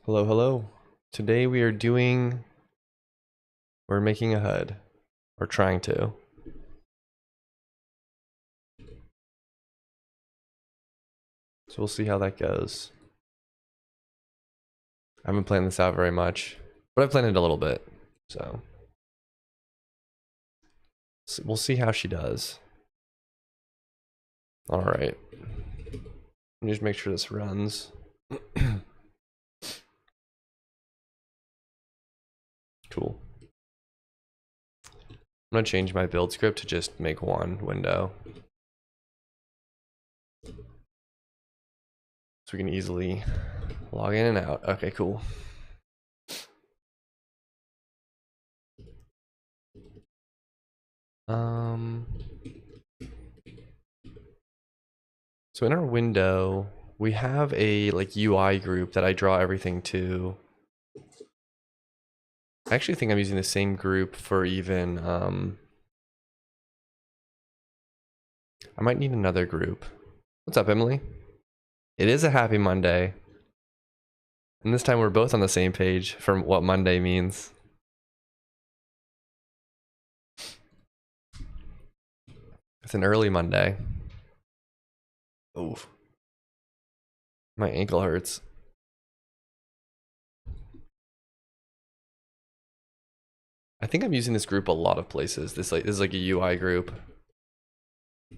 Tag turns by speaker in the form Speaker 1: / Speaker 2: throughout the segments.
Speaker 1: Hello, hello. Today we're making a HUD. Or trying to. So we'll see how that goes. I haven't planned this out very much, but I've planned it a little bit, so we'll see how she does. All right. Let me just make sure this runs. Cool. I'm gonna change my build script to just make one window, so we can easily log in and out. Okay, cool. So in our window, we have a like UI group that I draw everything to. I actually think I'm using the same group for even, I might need another group. What's up, Emily? It is a happy Monday. And this time we're both on the same page for what Monday means. It's an early Monday. Oof. My ankle hurts. I think I'm using this group a lot of places. This is like a UI group. I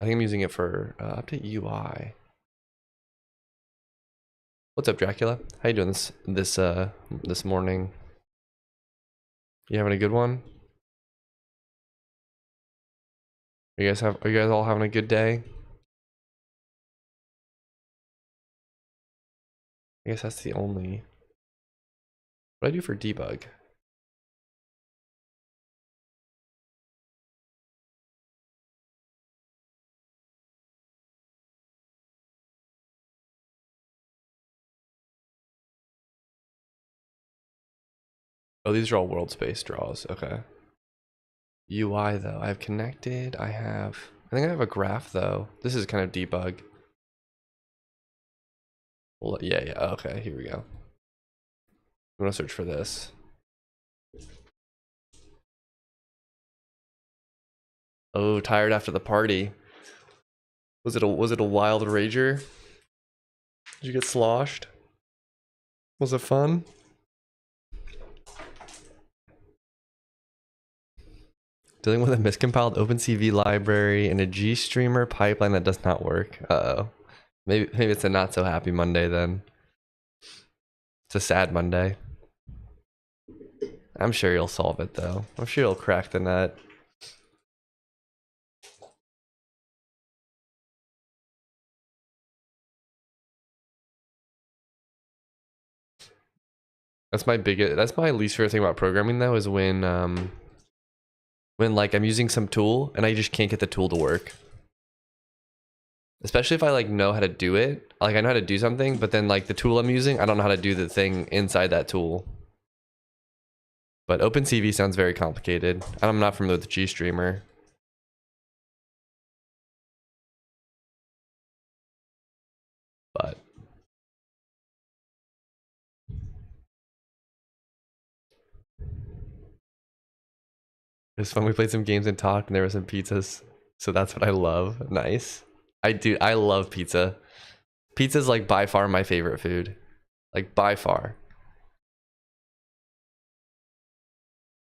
Speaker 1: think I'm using it for update UI. What's up, Dracula? How you doing this morning? You having a good one? Are you guys all having a good day? I guess that's the only. What do I do for debug? Oh, these are all world space draws. Okay. UI though, I have connected. I think I have a graph though. This is kind of debug. Well, yeah. Okay, here we go. I'm gonna search for this. Oh, tired after the party. Was it a wild rager? Did you get sloshed? Was it fun? Dealing with a miscompiled OpenCV library and a GStreamer pipeline that does not work. Uh-oh. Maybe it's a not so happy Monday then. It's a sad Monday. I'm sure you'll solve it though. I'm sure you'll crack the nut. That's my least favorite thing about programming though, is when like I'm using some tool and I just can't get the tool to work. Especially if I like know how to do it. Like I know how to do something, but then like the tool I'm using, I don't know how to do the thing inside that tool. But OpenCV sounds very complicated. I'm not familiar with GStreamer. But it was fun. We played some games and talked, and there were some pizzas. So that's what I love. Nice. I love pizza. Pizza's like by far my favorite food. Like by far.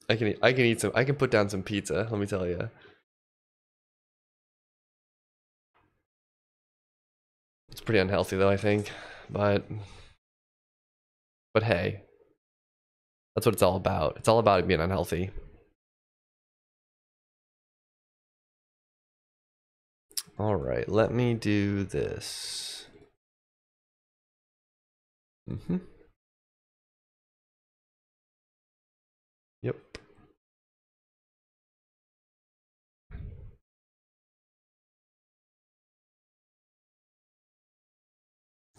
Speaker 1: I can eat some. I can put down some pizza. Let me tell you. It's pretty unhealthy though, I think. But hey, that's what it's all about. It's all about it being unhealthy. All right, let me do this. Yep.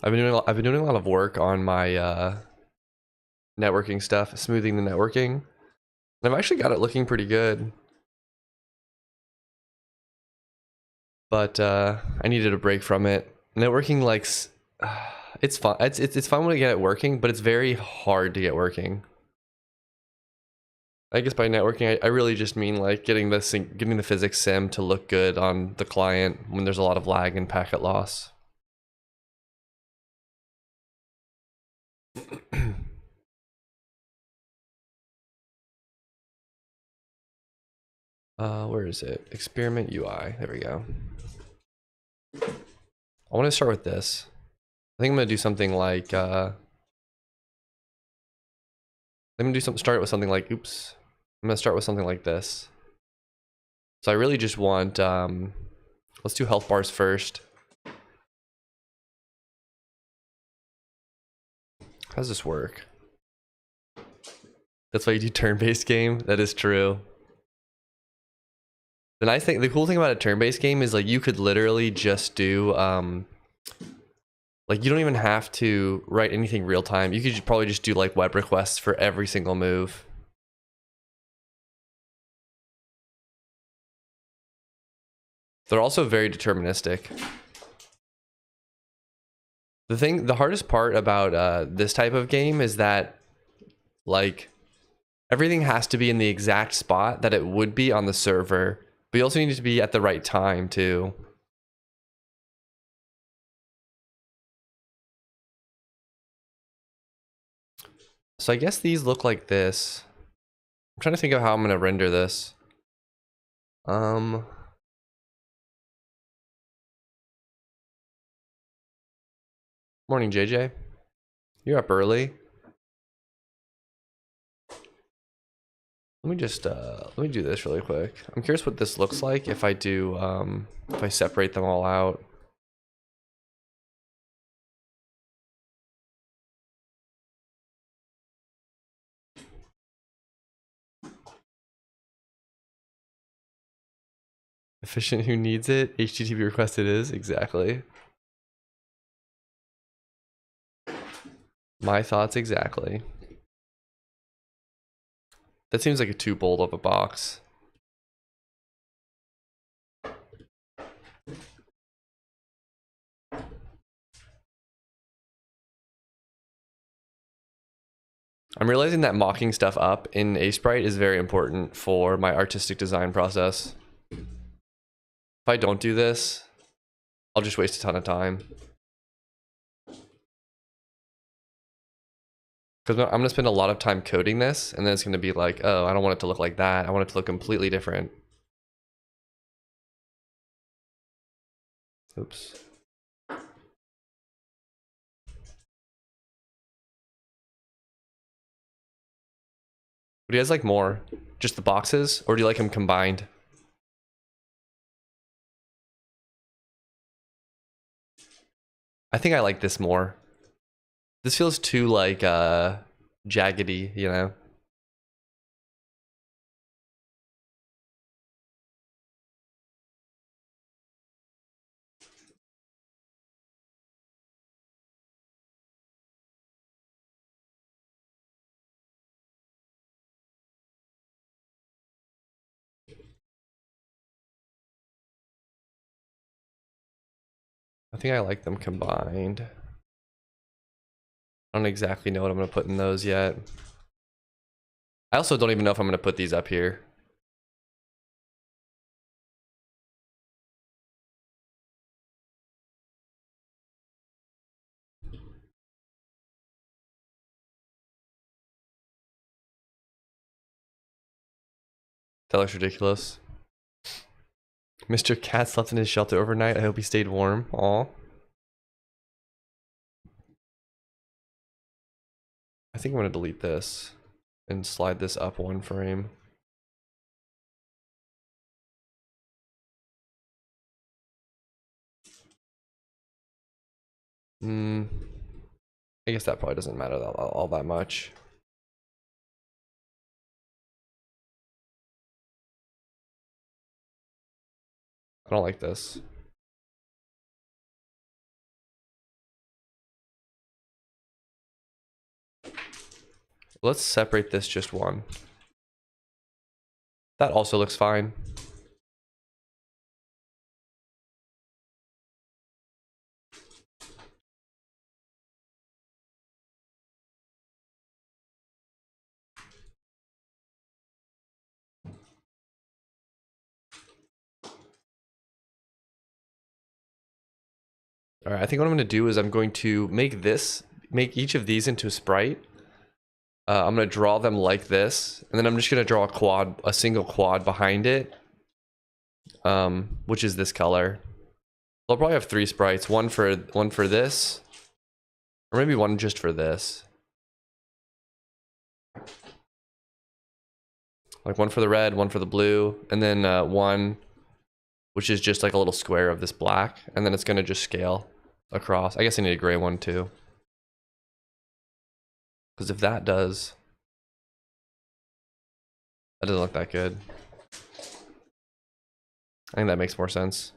Speaker 1: I've been doing a lot of work on my networking stuff, smoothing the networking. And I've actually got it looking pretty good. But I needed a break from it. Networking, like, It's fun. It's fun when you get it working, but it's very hard to get working. I guess by networking, I really just mean like getting the physics sim to look good on the client when there's a lot of lag and packet loss. Where is it? Experiment UI. There we go. I want to start with this. I think I'm gonna do something like start with something like, oops. I'm gonna start with something like this. So I really just want let's do health bars first. How does this work? That's why you do turn-based game? That is true. The cool thing about a turn-based game is like you could literally just do like you don't even have to write anything real time. You could probably just do like web requests for every single move. They're also very deterministic. The hardest part about this type of game is that like everything has to be in the exact spot that it would be on the server, but you also need to be at the right time too. So I guess these look like this. I'm trying to think of how I'm gonna render this. Morning, JJ. You're up early. Let me just let me do this really quick. I'm curious what this looks like if I do if I separate them all out. Efficient who needs it? HTTP request it is, exactly. My thoughts exactly. That seems like a too bold of a box. I'm realizing that mocking stuff up in Sprite is very important for my artistic design process. If I don't do this, I'll just waste a ton of time. Because I'm going to spend a lot of time coding this, and then it's going to be like, oh, I don't want it to look like that. I want it to look completely different. Oops. But do you guys like more? Just the boxes? Or do you like them combined? I think I like this more. This feels too like jaggedy, you know? I think I like them combined. I don't exactly know what I'm going to put in those yet. I also don't even know if I'm going to put these up here. That looks ridiculous. Mr. Cat slept in his shelter overnight. I hope he stayed warm. Aw. I think I'm going to delete this and slide this up one frame. I guess that probably doesn't matter all that much. I don't like this. Let's separate this just one. That also looks fine. All right, I think what I'm going to do is I'm going to make each of these into a sprite. I'm going to draw them like this, and then I'm just going to draw a single quad behind it, which is this color. I'll probably have 3 sprites, one for this, or maybe one just for this. Like one for the red, one for the blue, and then one which is just like a little square of this black, and then it's going to just scale across. I guess I need a gray one too, because if that doesn't look that good. I think that makes more sense.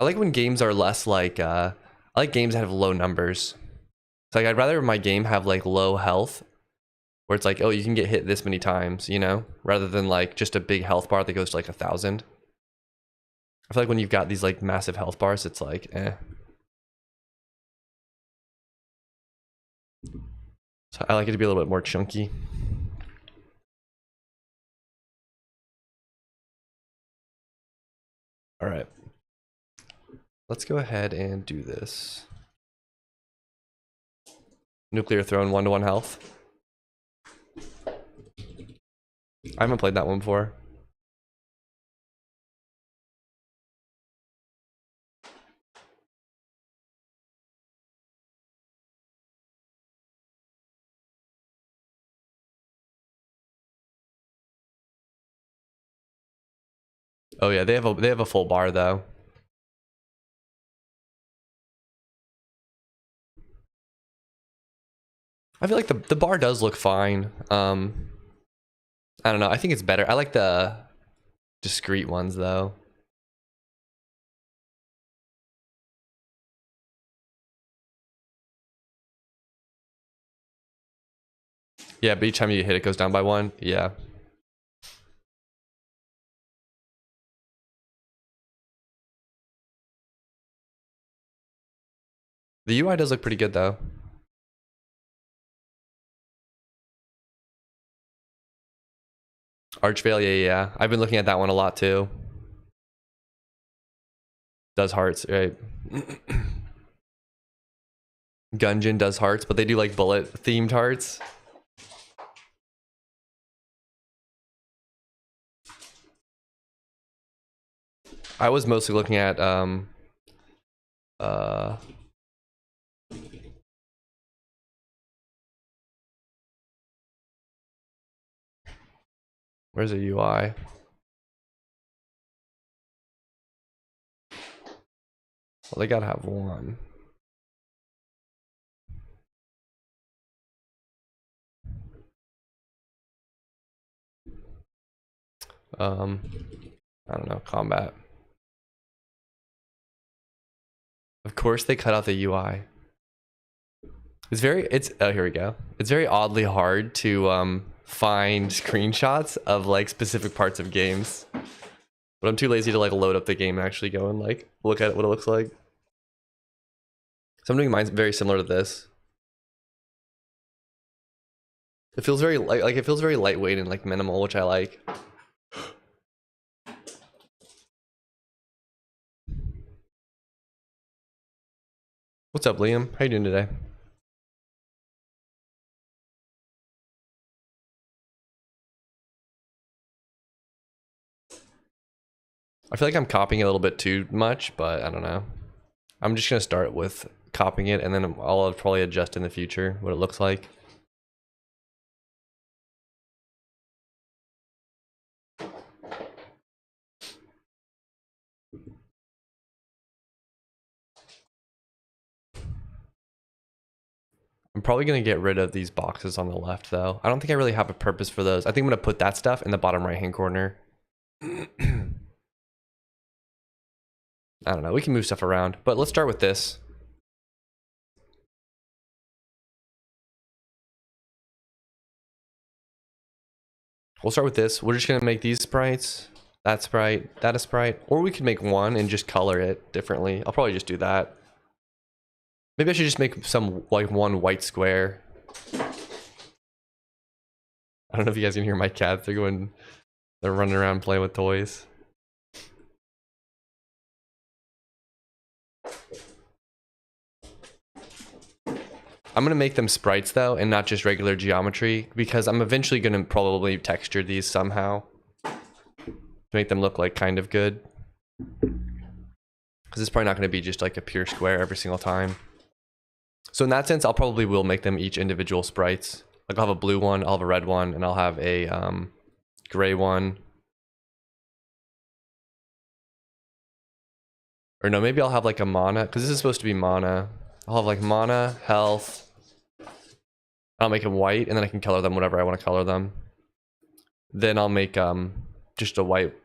Speaker 1: I like when games are less like I like games that have low numbers. So like I'd rather my game have like low health, where it's like, oh, you can get hit this many times, you know, rather than like just a big health bar that goes to like 1,000. I feel like when you've got these like massive health bars, it's like So I like it to be a little bit more chunky. All right, let's go ahead and do this. Nuclear throne 1-to-1 health. I haven't played that one before. Oh yeah, they have a full bar though. I feel like the bar does look fine. I don't know. I think it's better. I like the discrete ones though. Yeah, but each time you hit it goes down by 1. Yeah. The UI does look pretty good though. Archvale, yeah. I've been looking at that one a lot too. Does hearts, right? Gungeon does hearts, but they do like bullet themed hearts. I was mostly looking at where's the UI? Well, they gotta have one. I don't know, combat. Of course they cut out the UI. Oh, here we go. It's very oddly hard to find screenshots of like specific parts of games. But I'm too lazy to like load up the game and actually go and like look at what it looks like. So I'm doing mine very similar to this. It feels very like it feels very lightweight and like minimal, which I like. What's up, Liam? How you doing today? I feel like I'm copying a little bit too much, but I don't know. I'm just gonna start with copying it, and then I'll probably adjust in the future what it looks like. I'm probably gonna get rid of these boxes on the left though. I don't think I really have a purpose for those. I think I'm gonna put that stuff in the bottom right hand corner. I don't know, we can move stuff around, but let's start with this. We'll start with this. We're just gonna make these sprites, that a sprite, or we could make one and just color it differently. I'll probably just do that. Maybe I should just make some like one white square. I don't know if you guys can hear my cats. They're running around playing with toys. I'm gonna make them sprites though, and not just regular geometry, because I'm eventually gonna probably texture these somehow to make them look like kind of good. Because it's probably not gonna be just like a pure square every single time. So in that sense, I'll probably will make them each individual sprites. Like I'll have a blue one, I'll have a red one, and I'll have a gray one. Or no, maybe I'll have like a mana, because this is supposed to be mana. I'll have like mana, health. I'll make them white, and then I can color them whatever I want to color them. Then I'll make just a white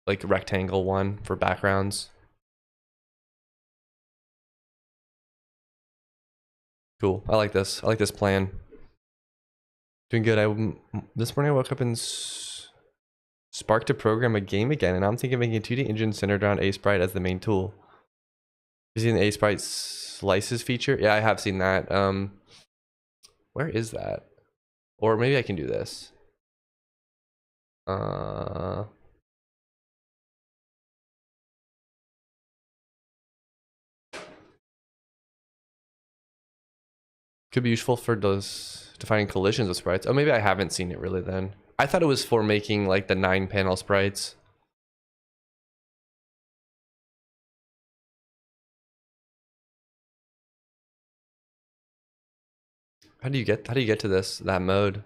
Speaker 1: like rectangle one for backgrounds. Cool. I like this. I like this plan. Doing good. This morning I woke up and sparked to program a game again, and I'm thinking of making a 2D engine centered around A-Sprite as the main tool. You seen the A-Sprite slices feature? Yeah, I have seen that. Where is that? Or maybe I can do this. Could be useful for those defining collisions with sprites. Oh, maybe I haven't seen it really then. I thought it was for making like the 9-panel sprites. How do you get to that mode?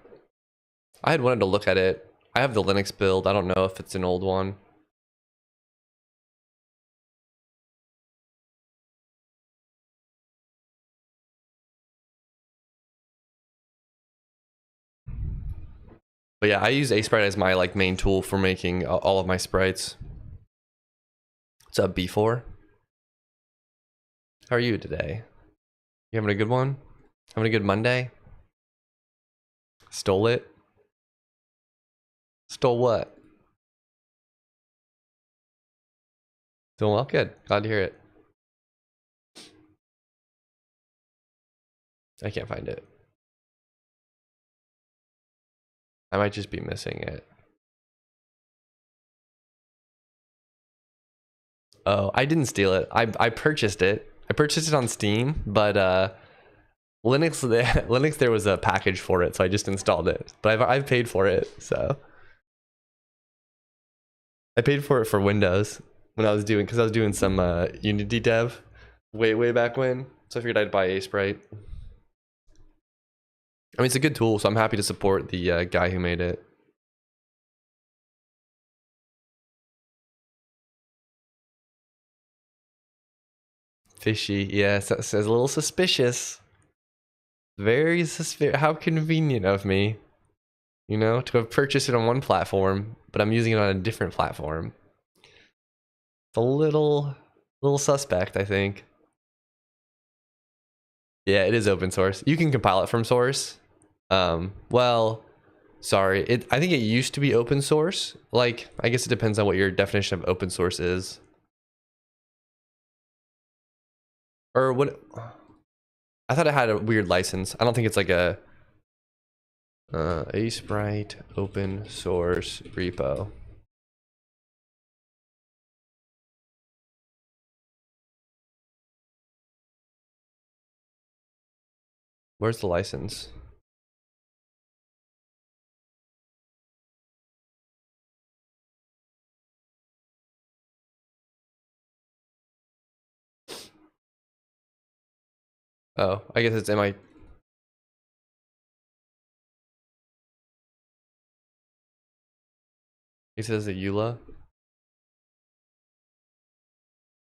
Speaker 1: I had wanted to look at it. I have the Linux build. I don't know if it's an old one. But yeah, I use A-Sprite as my like main tool for making all of my sprites. What's up, B4? How are you today? You having a good one? Having a good Monday? Stole it? Stole what? Doing well? Good. Glad to hear it. I can't find it. I might just be missing it. Oh, I didn't steal it. I purchased it. I purchased it on Steam, but Linux Linux there was a package for it, so I just installed it. But I've paid for it, so I paid for it for Windows when I was doing some Unity dev way back when. So I figured I'd buy a Sprite. I mean, it's a good tool, so I'm happy to support the guy who made it. Fishy, yeah, says a little suspicious. Very suspicious. How convenient of me, you know, to have purchased it on one platform, but I'm using it on a different platform. It's a little suspect, I think. Yeah, it is open source. You can compile it from source. Well, sorry. I think it used to be open source. Like, I guess it depends on what your definition of open source is. Or what? I thought it had a weird license. I don't think it's like a Sprite open source repo. Where's the license? Oh, I guess it's MI. It says a EULA.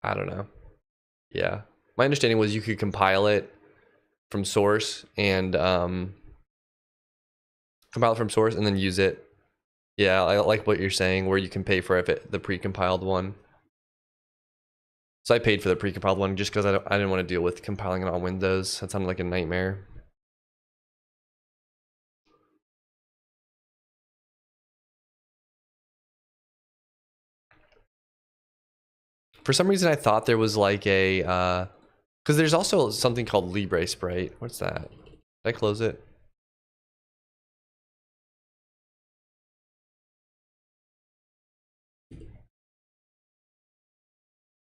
Speaker 1: I don't know. Yeah, my understanding was you could compile it from source and compile it from source and then use it. Yeah, I like what you're saying, where you can pay for the pre-compiled one. So I paid for the pre-compiled one just because I didn't want to deal with compiling it on Windows. That sounded like a nightmare. For some reason, I thought there was like a because there's also something called Libre Sprite. What's that? Did I close it?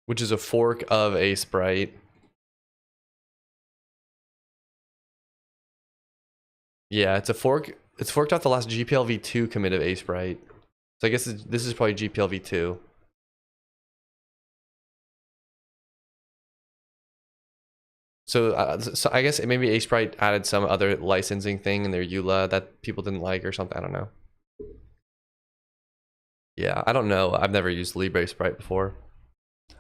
Speaker 1: Which is a fork of a Sprite. Yeah, it's a fork. It's forked off the last GPL v2 commit of Asprite. So I guess this is probably GPL v2. So I guess maybe Asprite added some other licensing thing in their EULA that people didn't like or something. I don't know. Yeah, I don't know. I've never used Libre Sprite before.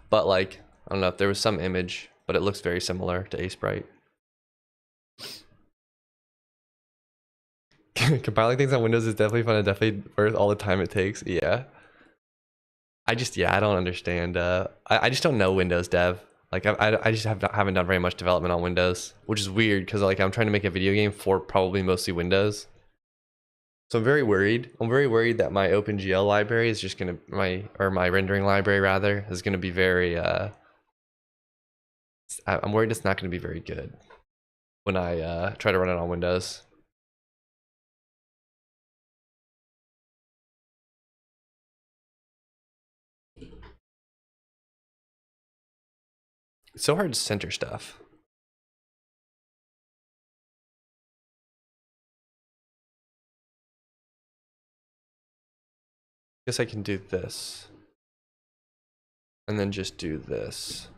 Speaker 1: But like, I don't know if there was some image, but it looks very similar to Asprite. Compiling things on Windows is definitely fun and definitely worth all the time it takes. Yeah. I don't understand. I just don't know Windows dev. Like I just haven't done very much development on Windows, which is weird because like I'm trying to make a video game for probably mostly Windows. So I'm very worried. I'm very worried that my OpenGL library is just gonna my rendering library rather is gonna be very I'm worried it's not gonna be very good when I try to run it on Windows. It's so hard to center stuff. Guess I can do this. And then just do this.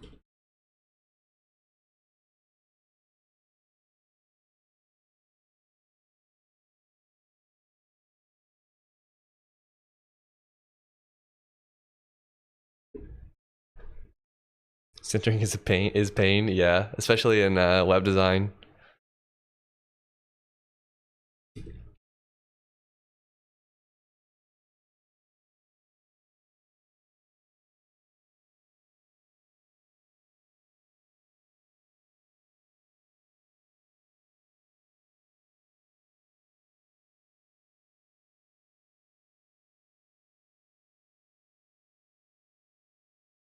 Speaker 1: Centering is pain, yeah. Especially in web design.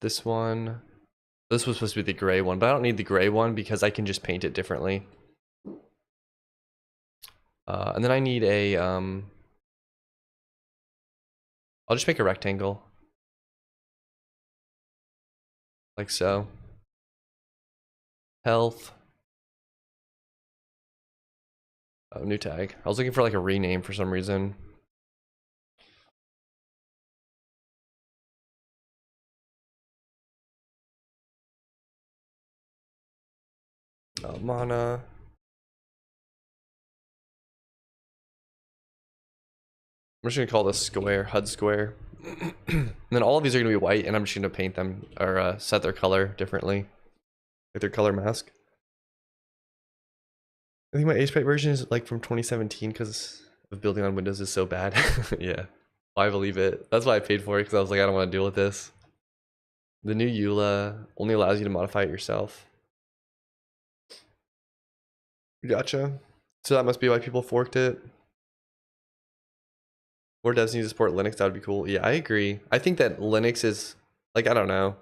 Speaker 1: This one. This was supposed to be the gray one, but I don't need the gray one because I can just paint it differently. And then I need a, I'll just make a rectangle. Like so. Health. Oh, new tag. I was looking for like a rename for some reason. Mana. I'm just gonna call this square, HUD square. And then all of these are gonna be white, and I'm just gonna paint them or set their color differently, like their color mask. I think my Asprite version is like from 2017 because of building on Windows is so bad. Yeah, I believe it. That's why I paid for it because I was like, I don't want to deal with this. The new EULA only allows you to modify it yourself. Gotcha. So that must be why people forked it. More devs need to support Linux. That would be cool. Yeah, I agree. I think that Linux is like, I don't know.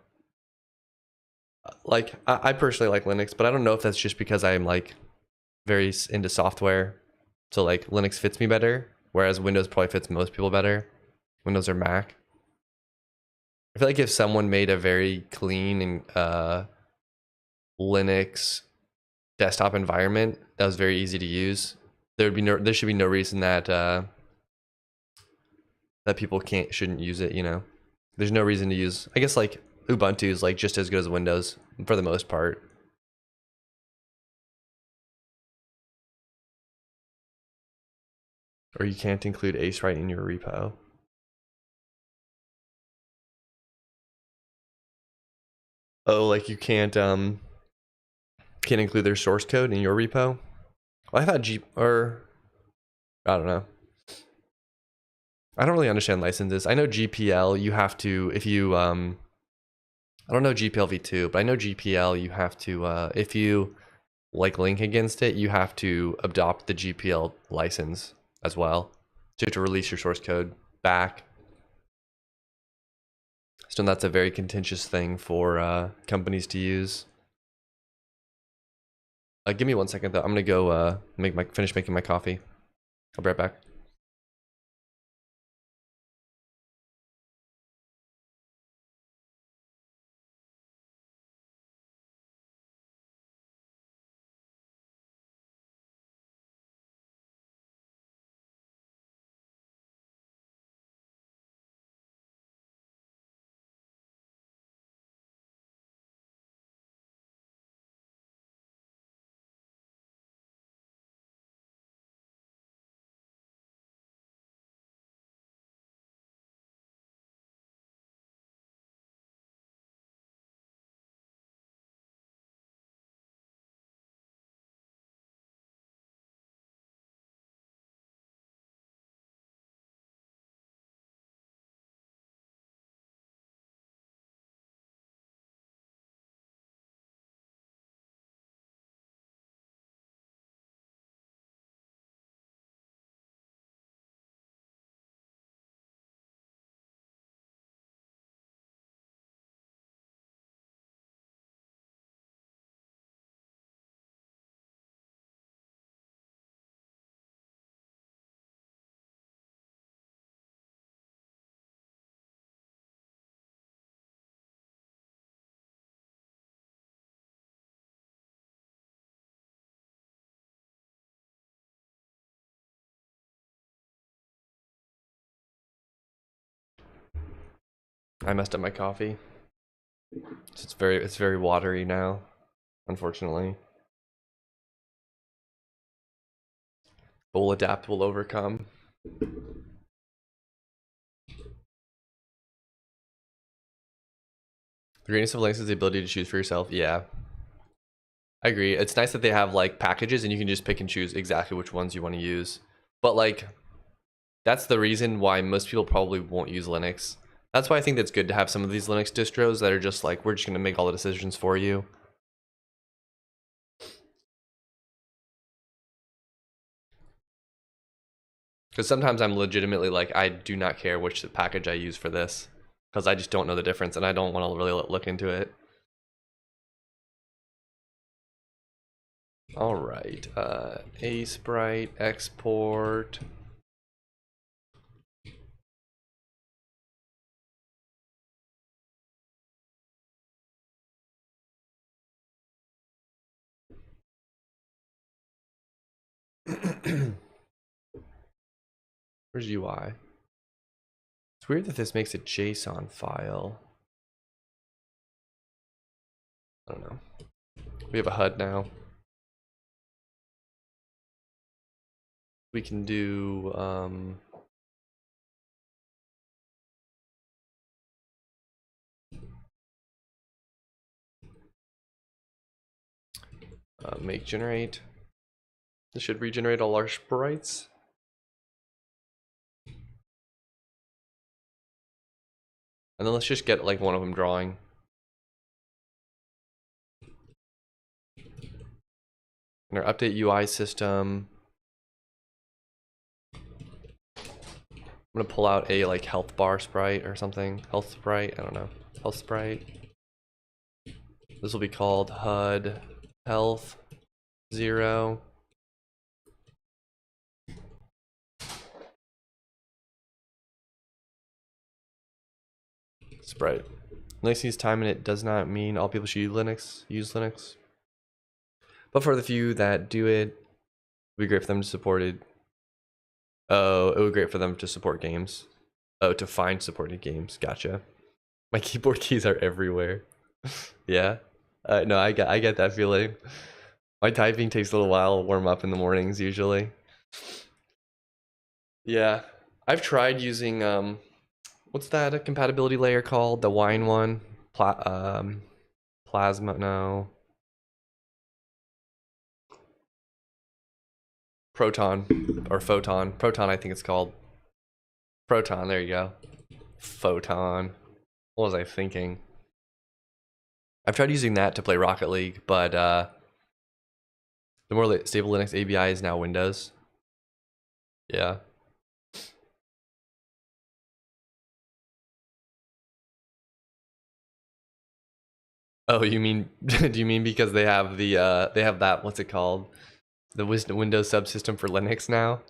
Speaker 1: Like I personally like Linux, but I don't know if that's just because I'm like very into software. So like Linux fits me better, whereas Windows probably fits most people better. Windows or Mac. I feel like if someone made a very clean and Linux desktop environment that was very easy to use, there should be no reason that that people shouldn't use it, you know. There's no reason to use, I guess like Ubuntu is like just as good as Windows for the most part. Or you can't include Acewrite in your repo. Oh, like you can't include their source code in your repo? Well, I thought I don't know. I don't really understand licenses. I know GPL you have to, if you I don't know GPL v2, but I know GPL you have to if you like link against it, you have to adopt the GPL license as well. So you have to release your source code back. So that's a very contentious thing for companies to use. Give me 1 second though. I'm gonna go finish making my coffee. I'll be right back. I messed up my coffee. It's very watery now, unfortunately. But we'll adapt, we'll overcome. The greatness of Linux is the ability to choose for yourself. Yeah, I agree. It's nice that they have like packages and you can just pick and choose exactly which ones you want to use. But like, that's the reason why most people probably won't use Linux. That's why I think that's good to have some of these Linux distros that are just like, we're just going to make all the decisions for you. Because sometimes I'm legitimately like, I do not care which package I use for this. Because I just don't know the difference and I don't want to really look into it. All right, A sprite export. Where's UI? It's weird that this makes a JSON file. I don't know. We have a HUD now. We can do make generate. This should regenerate all our sprites. And then let's just get like one of them drawing. And our update UI system. I'm gonna pull out a like health bar sprite or something. Health sprite, I don't know. Health sprite. This will be called HUD health 0. Sprite. Linux needs time and it does not mean all people should use Linux. But for the few that do it, it'd be great for them to support it. Oh, it would be great for them to support games. Oh, to find supported games. Gotcha. My keyboard keys are everywhere. Yeah. No, I get that feeling. My typing takes a little while to warm up in the mornings usually. Yeah. I've tried using what's that compatibility layer called? The wine one? Plasma, no. Proton or photon. Proton, I think it's called. Proton, there you go. Photon. What was I thinking? I've tried using that to play Rocket League, but the more stable Linux ABI is now Windows. Yeah. Oh, you mean do you mean because they have they have that, what's it called? The Windows subsystem for Linux now?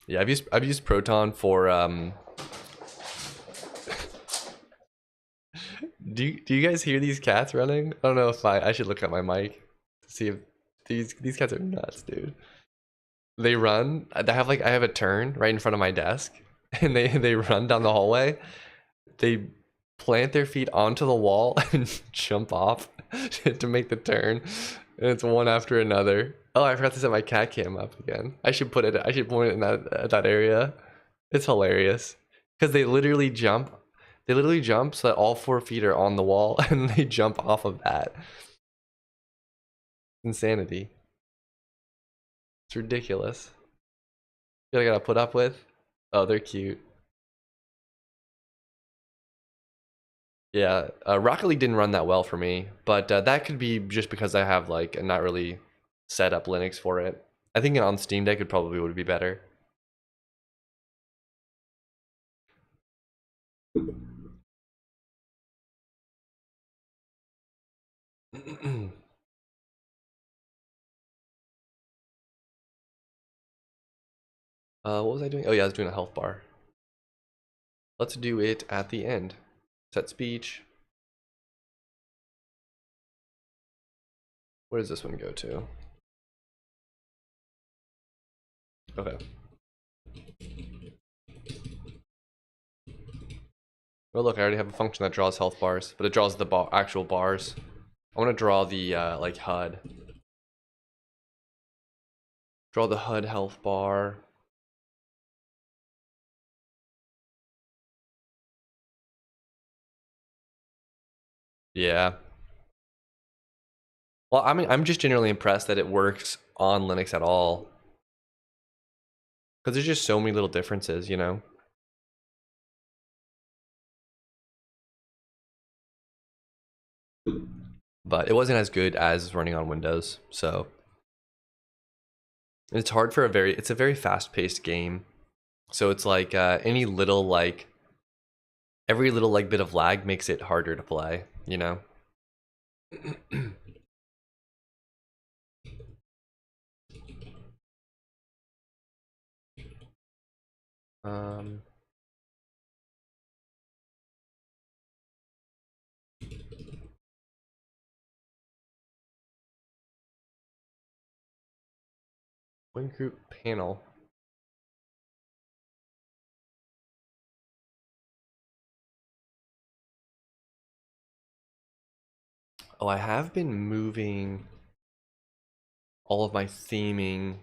Speaker 1: Yeah, I've used Proton for do you guys hear these cats running? I don't know if I should look at my mic to see if these cats are nuts, dude. They run. They have like I have a turn right in front of my desk, and they run down the hallway. They plant their feet onto the wall and jump off to make the turn, and it's one after another. Oh, I forgot to set my cat cam up again. I should put it. I should point it in that area. It's hilarious because they literally jump. They literally jump so that all 4 feet are on the wall, and they jump off of that. Insanity. It's ridiculous. You gotta put up with. Oh, they're cute. Yeah, Rocket League didn't run that well for me, but that could be just because I have like not really set up Linux for it. I think on Steam Deck it probably would be better. What was I doing? Oh yeah, I was doing a health bar. Let's do it at the end. Set speech. Where does this one go to? Okay. Oh look, I already have a function that draws health bars, but it draws the actual bars. I want to draw the like HUD. Draw the HUD health bar. Yeah. Well, I mean, I'm just generally impressed that it works on Linux at all. Because there's just so many little differences, you know? But it wasn't as good as running on Windows, so it's hard for it's a very fast-paced game. So it's like any little like every little like bit of lag makes it harder to play, you know? um One group panel. Oh, I have been moving all of my theming.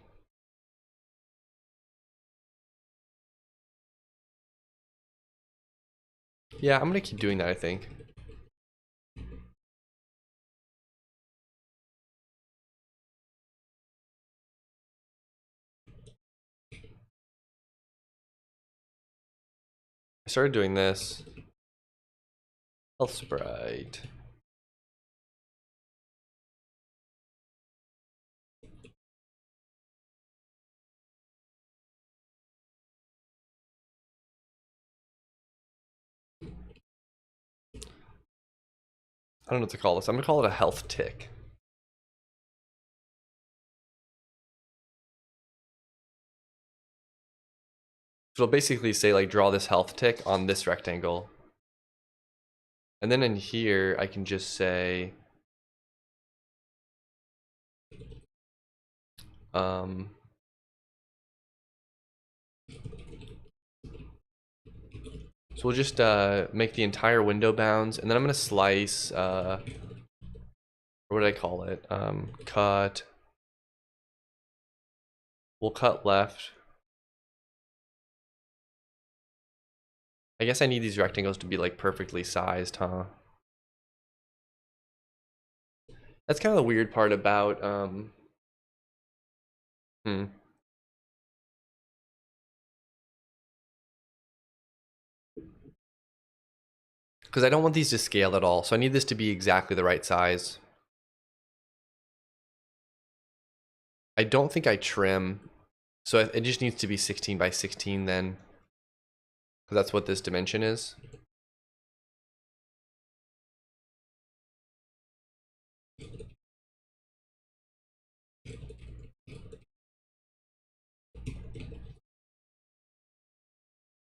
Speaker 1: Yeah, I'm gonna keep doing that, I think. I started doing this. Health sprite. I don't know what to call this. I'm gonna call it a health tick. So it'll basically say like draw this health tick on this rectangle. And then in here I can just say um so we'll just make the entire window bounds, and then I'm gonna slice what did I call it? Cut. We'll cut left. I guess I need these rectangles to be like perfectly sized, huh? That's kind of the weird part about because I don't want these to scale at all, so I need this to be exactly the right size. I don't think I trim, so it just needs to be 16 by 16 then, because that's what this dimension is.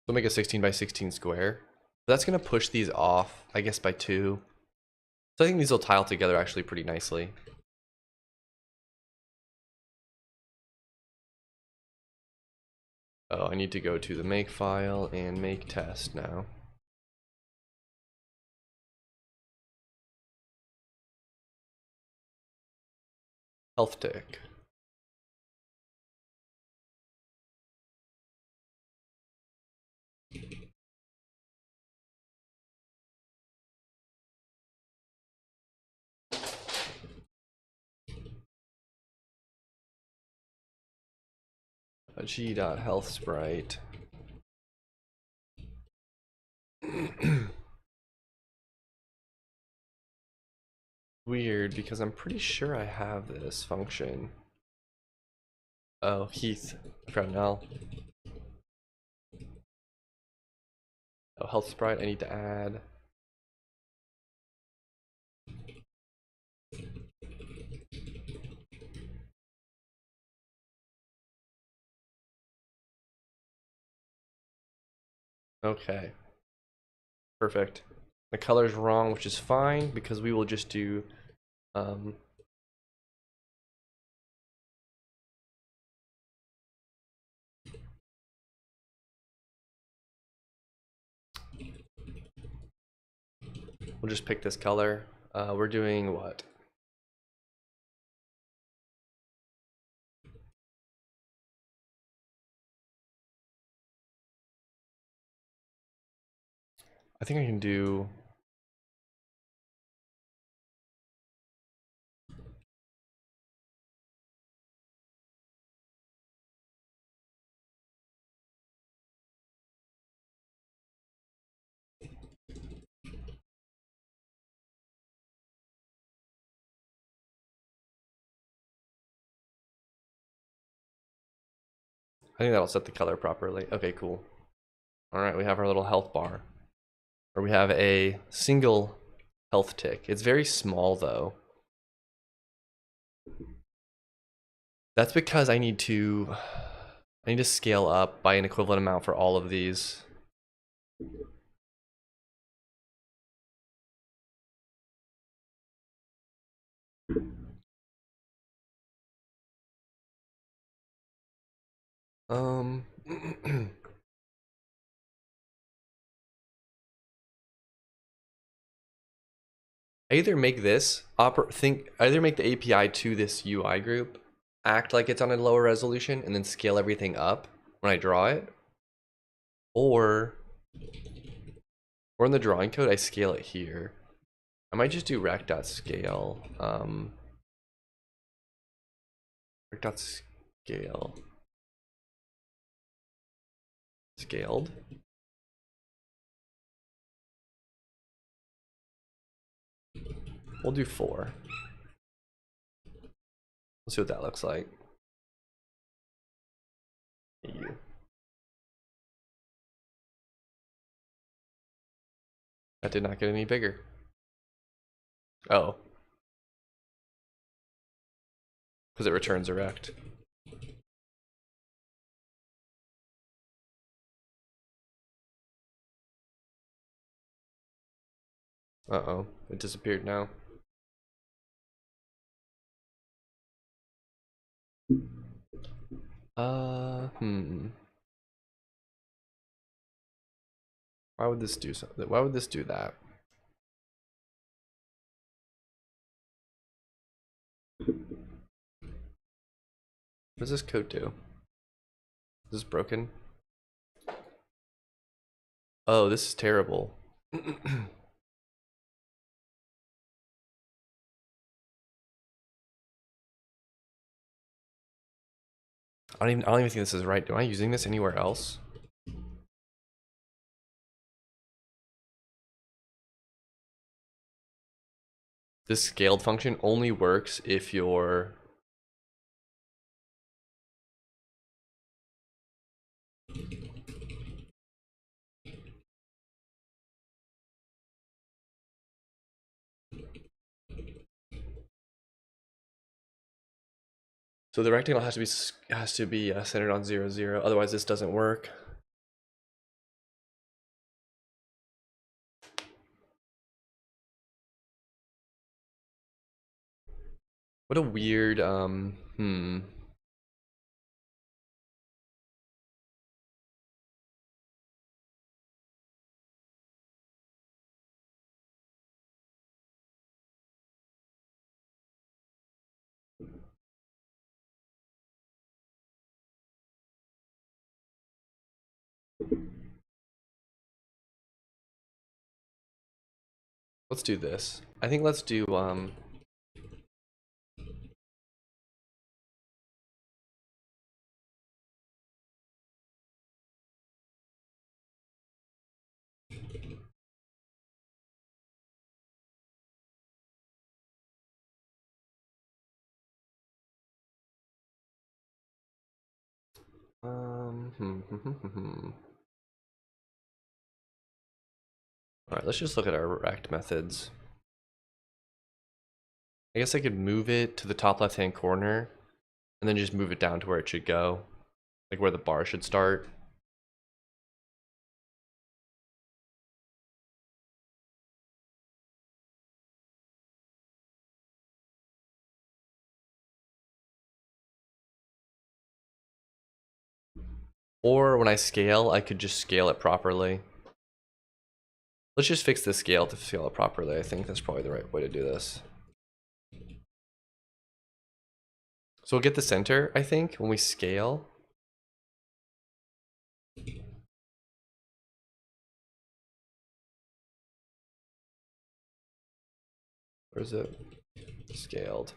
Speaker 1: So make a 16 by 16 square. That's gonna push these off, I guess, by 2. So I think these will tile together actually pretty nicely. Oh, I need to go to the make file and make test now. Health tick. G.health sprite. Weird, because I'm pretty sure I have this function. Oh, Heath. Fresnel. Oh, health sprite, I need to add. Okay. Perfect. The color's wrong, which is fine, because we will just do We'll just pick this color. We're doing what? I think I can do. I think that'll set the color properly. Okay, cool. All right, we have our little health bar. Or we have a single health tick. It's very small though. That's because I need to scale up by an equivalent amount for all of these. Either make this either make the API to this UI group act like it's on a lower resolution and then scale everything up when I draw it, or in the drawing code I scale it here. I might just do rec.scale. Rec.scale scaled. We'll do 4. Let's see what that looks like. You. That did not get any bigger. Oh. Because it returns a rect. Uh-oh. It disappeared now. Why would this do something? Why would this do that? What does this code do? Is this broken? Oh, this is terrible. I don't even think this is right. Am I using this anywhere else? This scaled function only works if you're so the rectangle has to be centered on 0, 0. Otherwise, this doesn't work. What a weird Let's do this. I think let's do all right, let's just look at our rect methods. I guess I could move it to the top left-hand corner and then just move it down to where it should go, like where the bar should start. Or when I scale, I could just scale it properly. Let's just fix the scale to scale it properly. I think that's probably the right way to do this. So we'll get the center, I think, when we scale. Where is it? Scaled.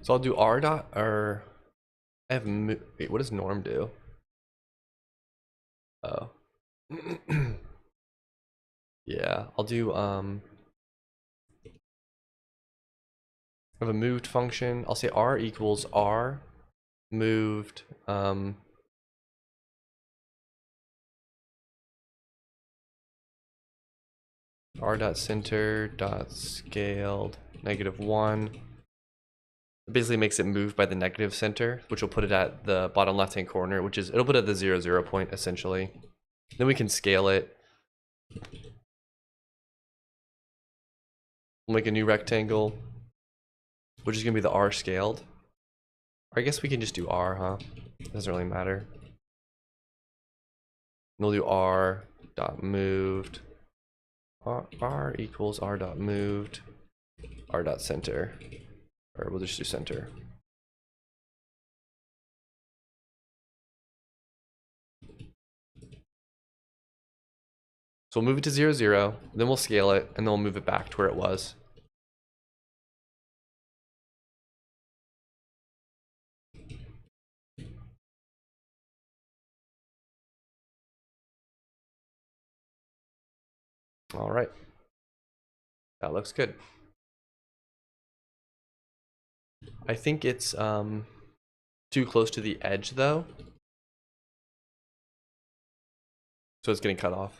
Speaker 1: So I'll do r dot, or I have, wait, what does norm do? Oh. Yeah, I'll do, I have a moved function. I'll say r equals r moved, r dot center dot scaled -1. It basically makes it move by the negative center, which will put it at the bottom left hand corner, which is, it'll put it at the 0, 0 point essentially. Then we can scale it. We'll make a new rectangle, which is gonna be the r scaled. Or I guess we can just do r, huh? It doesn't really matter. And we'll do r dot moved. R equals r dot moved, r dot center, or we'll just do center. So we'll move it to 0, 0, then we'll scale it, and then we'll move it back to where it was. All right, that looks good. I think it's too close to the edge though, so it's getting cut off.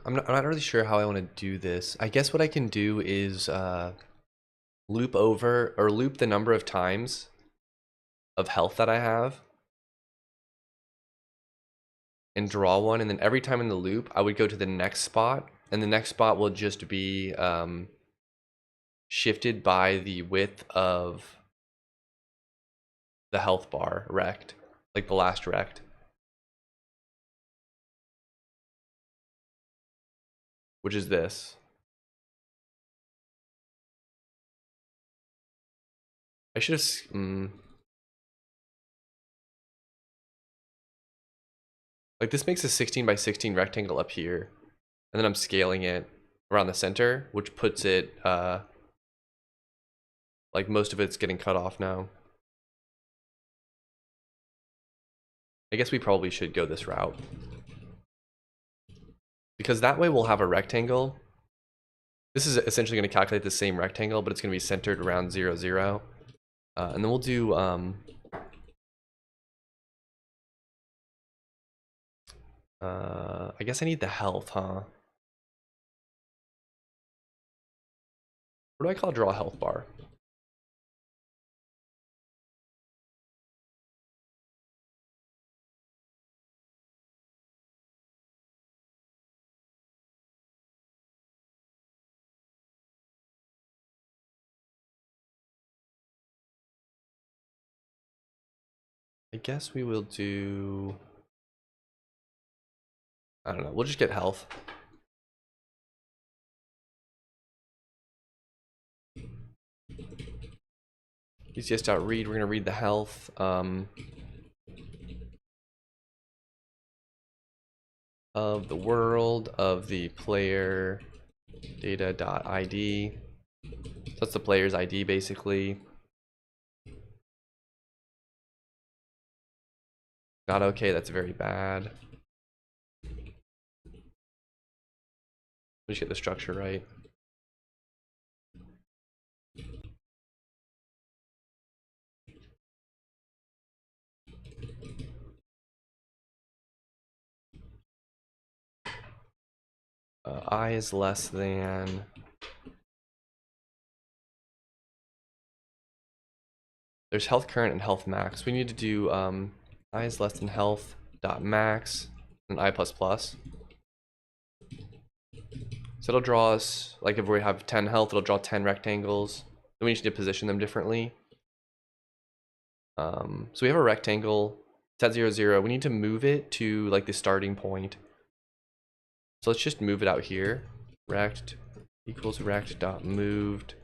Speaker 1: I'm not really sure how I want to do this. I guess what I can do is loop over, or loop the number of times of health that I have and draw one, and then every time in the loop I would go to the next spot, and the next spot will just be shifted by the width of the health bar rect, like the last rect, which is this. I should have like, this makes a 16 by 16 rectangle up here, and then I'm scaling it around the center, which puts it like most of it's getting cut off now. I guess we probably should go this route, because that way we'll have a rectangle. This is essentially going to calculate the same rectangle, but it's going to be centered around 0, 0. And then we'll do I guess I need the health, huh? What do I call draw health bar? I guess we will do, I don't know, we'll just get health. ECS.read, we're going to read the health. Of the world of the player data.id. So that's the player's ID basically. Not okay, that's very bad. We should get the structure right. I is less than. There's health current and health max. We need to do I is less than health dot max and I plus plus. So it'll draw us, like if we have 10 health, it'll draw 10 rectangles. Then we need to position them differently. So we have a rectangle. It's at 0, 0. We need to move it to like the starting point. So let's just move it out here. Rect equals rect dot moved.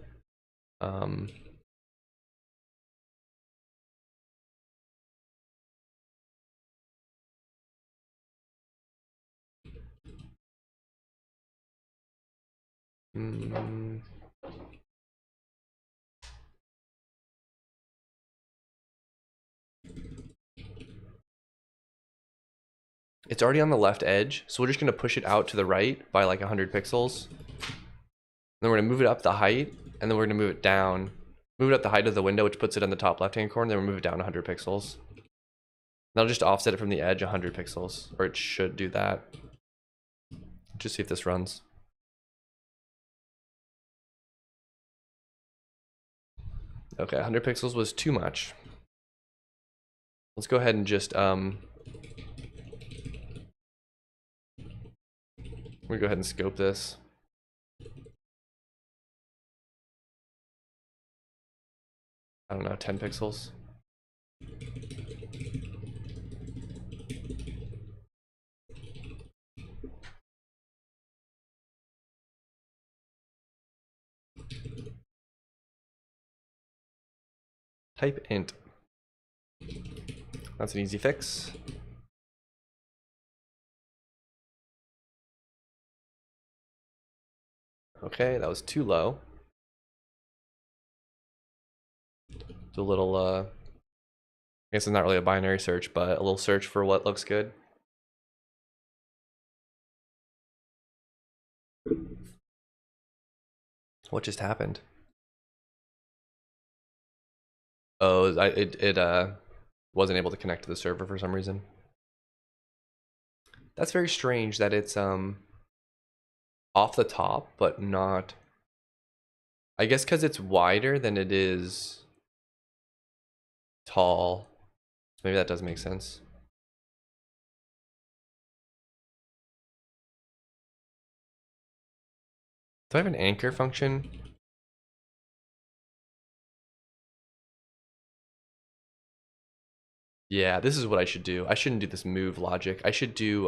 Speaker 1: It's already on the left edge, so we're just going to push it out to the right by like 100 pixels. Then we're going to move it up the height, and then we're going to move it down. Move it up the height of the window, which puts it in the top left-hand corner, then we'll move it down 100 pixels. That'll just offset it from the edge 100 pixels, or it should do that. Just see if this runs. Okay, 100 pixels was too much. Let's go ahead and just we go ahead and scope this. I don't know, 10 pixels. Type int. That's an easy fix. Okay, that was too low. Do a little, I guess it's not really a binary search, but a little search for what looks good. What just happened? Oh, it wasn't able to connect to the server for some reason. That's very strange that it's off the top, but not. I guess because it's wider than it is tall. Maybe that does make sense. Do I have an anchor function? Yeah, this is what I should do. I shouldn't do this move logic. I should do,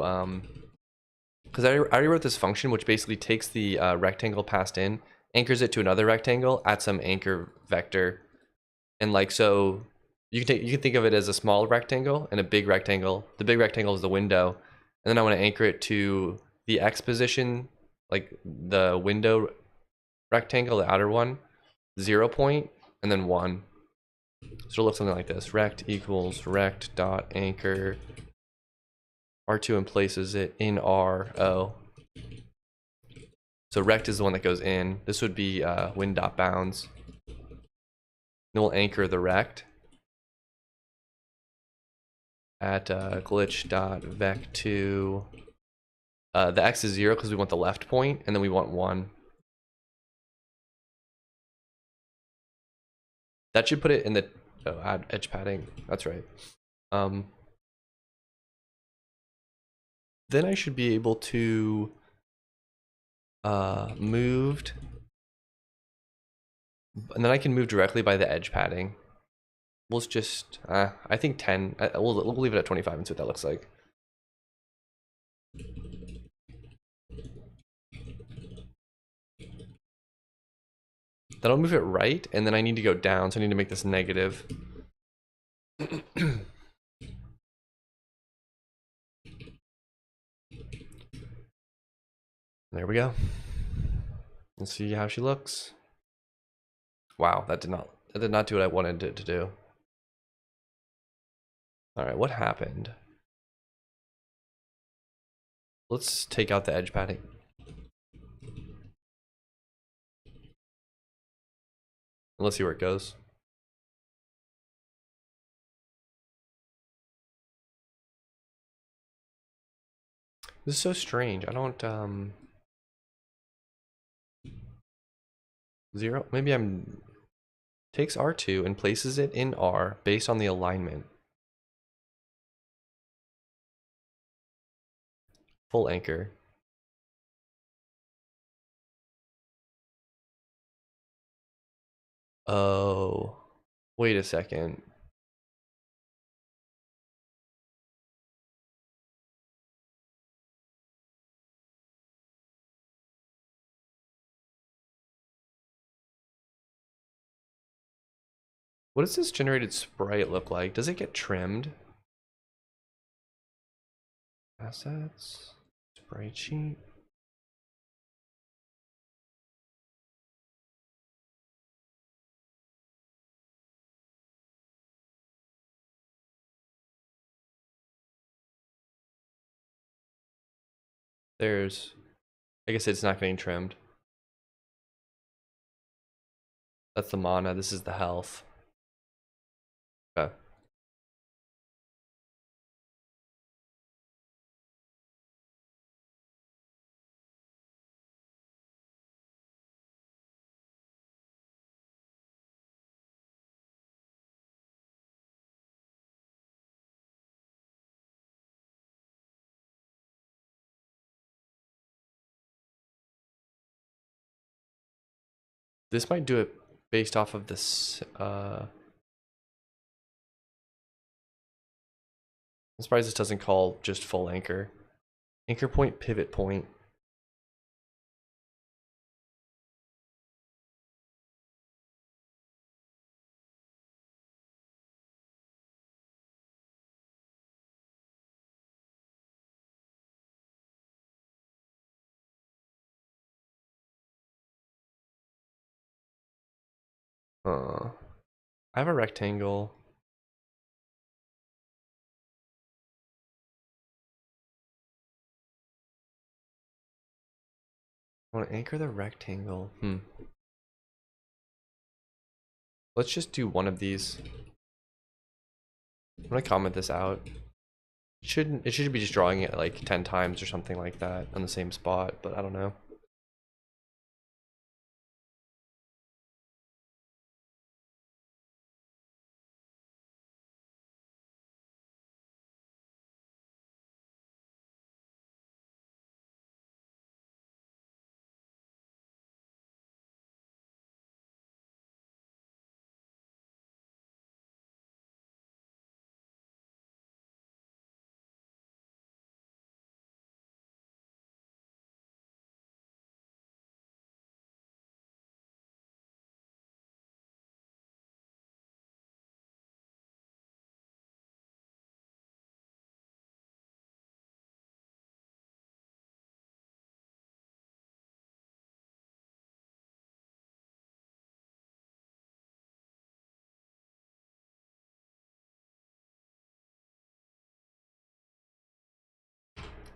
Speaker 1: because I already wrote this function which basically takes the rectangle passed in, anchors it to another rectangle at some anchor vector. And like, so you can think of it as a small rectangle and a big rectangle. The big rectangle is the window. And then I want to anchor it to the X position, like the window rectangle, the outer one, 0 point, and then 1. So it'll look something like this. Rect equals rect dot anchor R2 and places it in RO. So rect is the one that goes in. This would be win dot bounds. Then we'll anchor the rect at glitch dot vec2. The X is 0 because we want the left point, and then we want 1. That should put it in the add edge padding. That's right. Then I should be able to moved, and then I can move directly by the edge padding. We'll just I think 10. We'll leave it at 25 and see what that looks like. Then I'll move it right, and then I need to go down, so I need to make this negative. There we go. Let's see how she looks. Wow, that did not do what I wanted it to do. All right, what happened? Let's take out the edge padding. And let's see where it goes. This is so strange. I don't 0. Maybe I'm takes R2 and places it in R based on the alignment. Full anchor. Oh, wait a second. What does this generated sprite look like? Does it get trimmed? Assets, sprite sheet. There's, I guess it's not getting trimmed. That's the mana, this is the health. Okay. This might do it based off of this, I'm surprised this doesn't call just full anchor. Anchor point, pivot point. I have a rectangle. I want to anchor the rectangle. Let's just do one of these. I'm gonna comment this out. It should be just drawing it like 10 times or something like that on the same spot, but I don't know.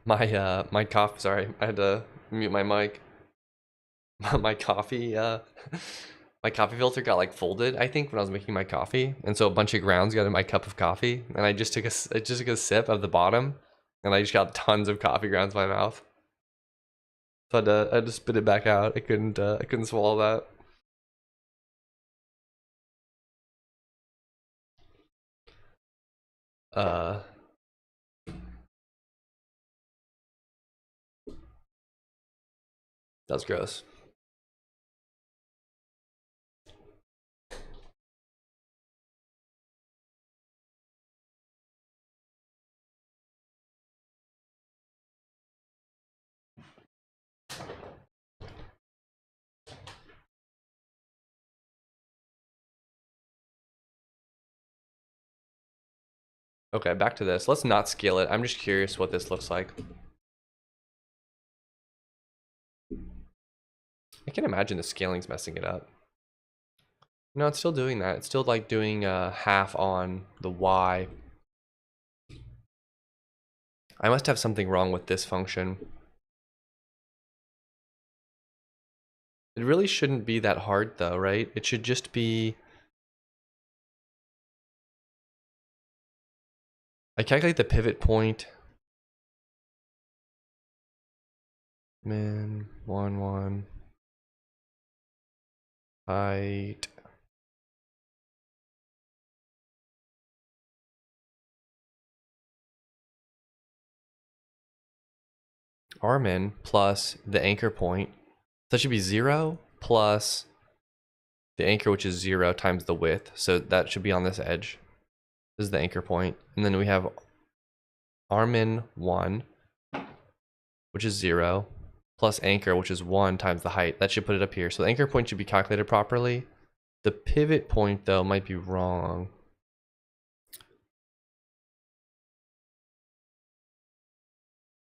Speaker 1: My coffee, sorry, I had to mute my mic. My coffee my coffee filter got like folded, I think, when I was making my coffee, and so a bunch of grounds got in my cup of coffee, and I just took a sip of the bottom, and I just got tons of coffee grounds in my mouth. So I had to spit it back out. I couldn't swallow that. Uh that's gross. Okay, back to this. Let's not scale it. I'm just curious what this looks like. I can imagine the scaling's messing it up. No, it's still doing that. It's still like doing half on the Y. I must have something wrong with this function. It really shouldn't be that hard though, right? It should just be... I calculate the pivot point. Min, 1, 1. height armin plus the anchor point. So that should be 0 plus the anchor, which is 0 times the width. So that should be on this edge. This is the anchor point. And then we have armin 1, which is 0, plus anchor, which is 1 times the height. That should put it up here. So the anchor point should be calculated properly. The pivot point, though, might be wrong.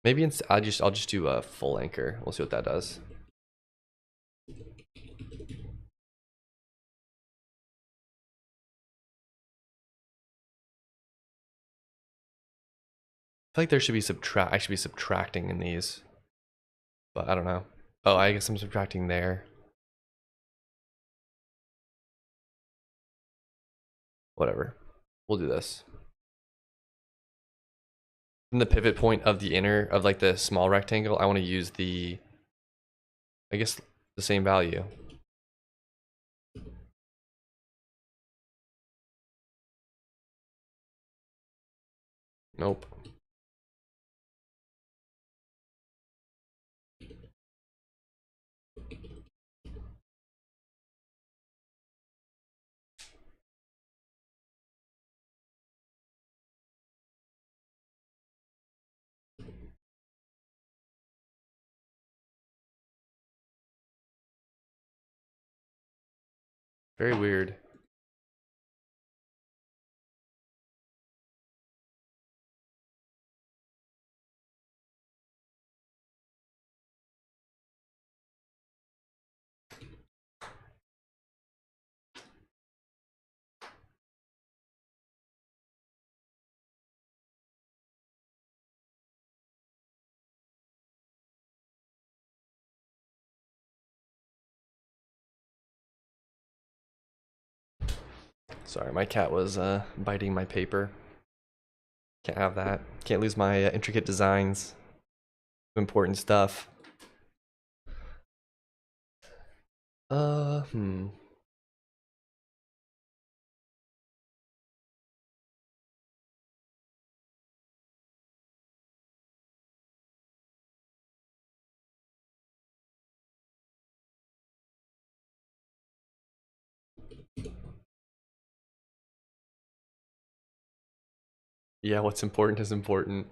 Speaker 1: Maybe I'll just do a full anchor. We'll see what that does. I feel like there should be I should be subtracting in these, but I don't know. Oh, I guess I'm subtracting there. Whatever. We'll do this. In the pivot point of the inner, of like the small rectangle, I want to use the, I guess, the same value. Nope. Very weird. Sorry, my cat was biting my paper. Can't have that. Can't lose my intricate designs. Important stuff. Hmm. Yeah, what's important is important.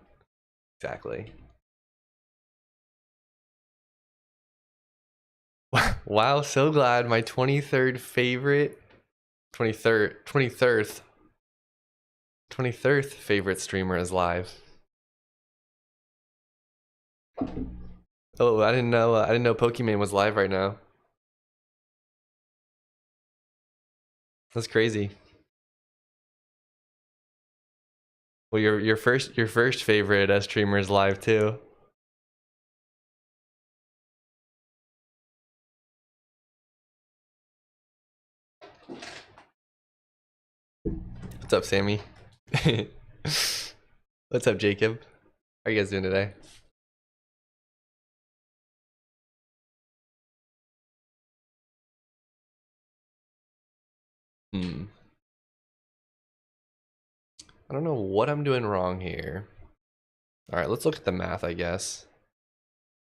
Speaker 1: Exactly. Wow, so glad my 23rd favorite, 23rd favorite streamer is live. Oh, I didn't know Pokemon was live right now. That's crazy. Well, your first favorite streamer is live too. What's up, Sammy? What's up, Jacob? How are you guys doing today? I don't know what I'm doing wrong here. All right, let's look at the math, I guess.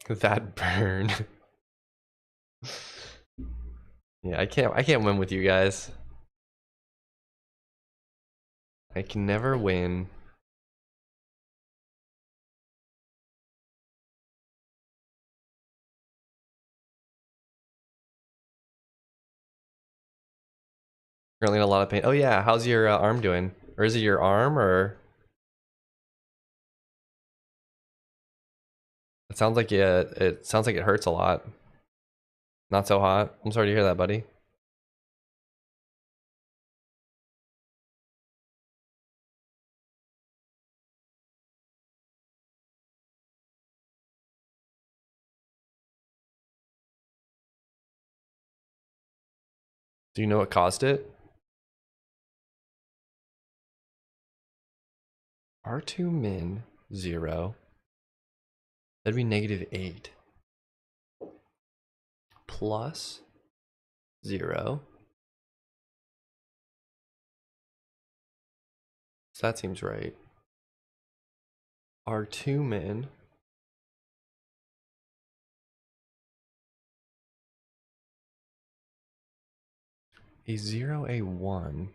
Speaker 1: That burn. Yeah, I can't win with you guys. I can never win. Currently in a lot of pain. Oh yeah, how's your arm doing? Or is it your arm, or? It sounds like it sounds like it hurts a lot. Not so hot. I'm sorry to hear that, buddy. Do you know what caused it? R2 min 0. That'd be -8. Plus 0. So that seems right. R2 min. A 0, a 1.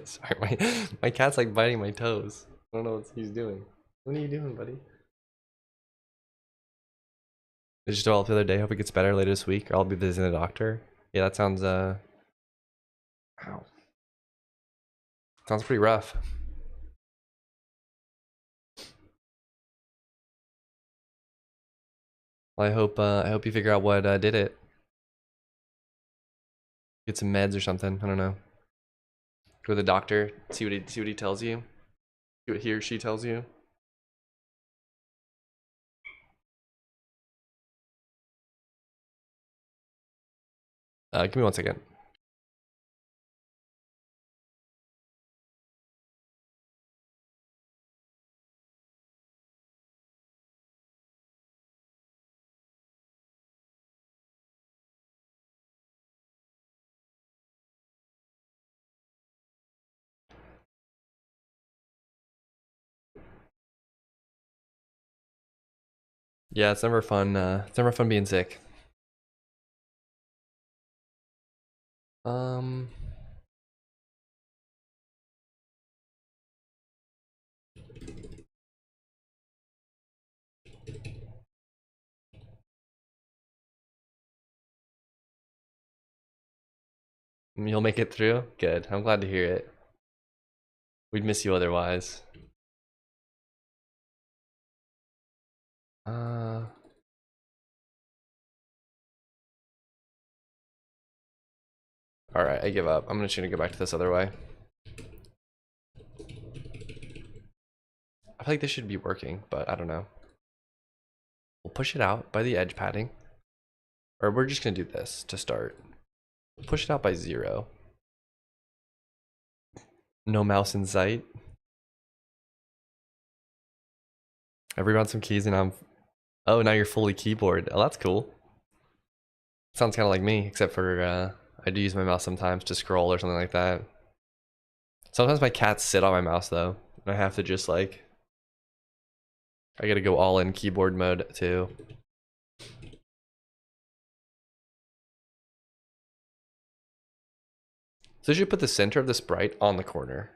Speaker 1: Sorry, my cat's like biting my toes. I don't know what he's doing. What are you doing, buddy? Did you develop the other day? Hope it gets better later this week, or I'll be visiting the doctor. Yeah, that sounds ow. Sounds pretty rough. Well, I hope you figure out what did it. Get some meds or something. I don't know. Go to the doctor. See what he tells you. See what he or she tells you. Give me 1 second. Yeah, it's never fun. It's never fun being sick. Um. You'll make it through? Good. I'm glad to hear it. We'd miss you otherwise. Alright, I give up. I'm just gonna go back to this other way. I feel like this should be working, but I don't know. We'll push it out by the edge padding. Or we're just gonna do this to start. Push it out by 0. No mouse in sight. I rewound some keys and I'm... Oh, now you're fully keyboard. Oh, that's cool. Sounds kind of like me, except for I do use my mouse sometimes to scroll or something like that. Sometimes my cats sit on my mouse though, and I have to just like... I gotta go all in keyboard mode too. So you should put the center of the sprite on the corner.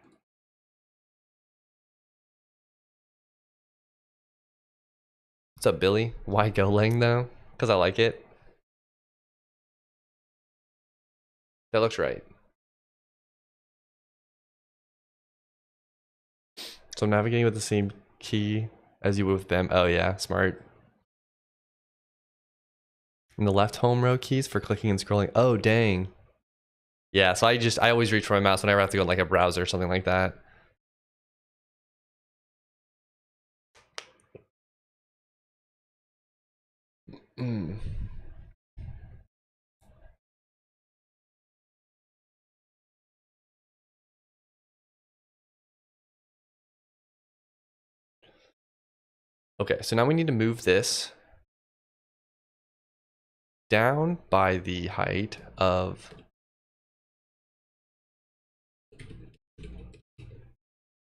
Speaker 1: What's up, Billy? Why Golang though? Because I like it. That looks right. So I'm navigating with the same key as you would with them. Oh yeah, smart. And the left home row keys for clicking and scrolling. Oh dang. Yeah, so I always reach for my mouse whenever I have to go in like a browser or something like that. Mm. Okay, so now we need to move this down by the height of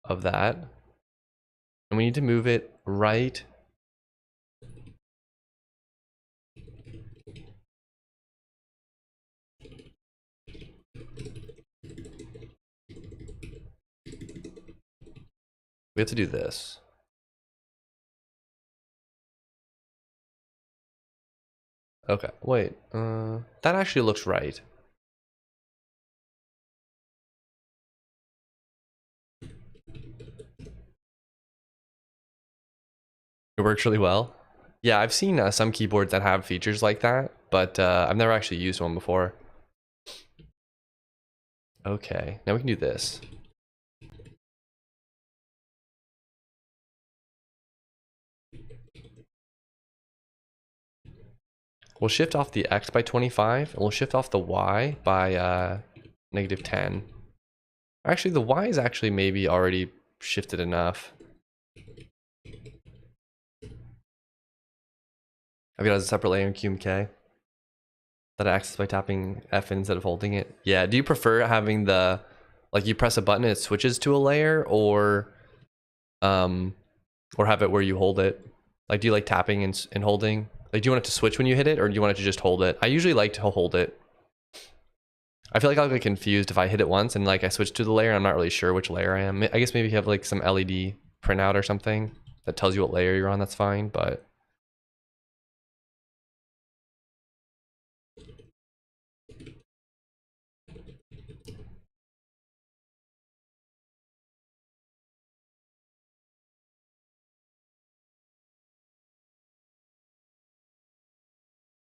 Speaker 1: that. And we need to move it right. We have to do this. Okay, wait. That actually looks right. It works really well. Yeah, I've seen some keyboards that have features like that, but I've never actually used one before. Okay, now we can do this. We'll shift off the X by 25, and we'll shift off the Y by -10. Actually, the Y is actually maybe already shifted enough. Have you got a separate layer in QMK that I access by tapping F instead of holding it? Yeah. Do you prefer having the, like, you press a button, it switches to a layer, or have it where you hold it? Like, do you like tapping and holding? Like, do you want it to switch when you hit it, or do you want it to just hold it? I usually like to hold it. I feel like I'll get confused if I hit it once and like I switch to the layer and I'm not really sure which layer I am. I guess maybe you have like some LED printout or something that tells you what layer you're on, that's fine, but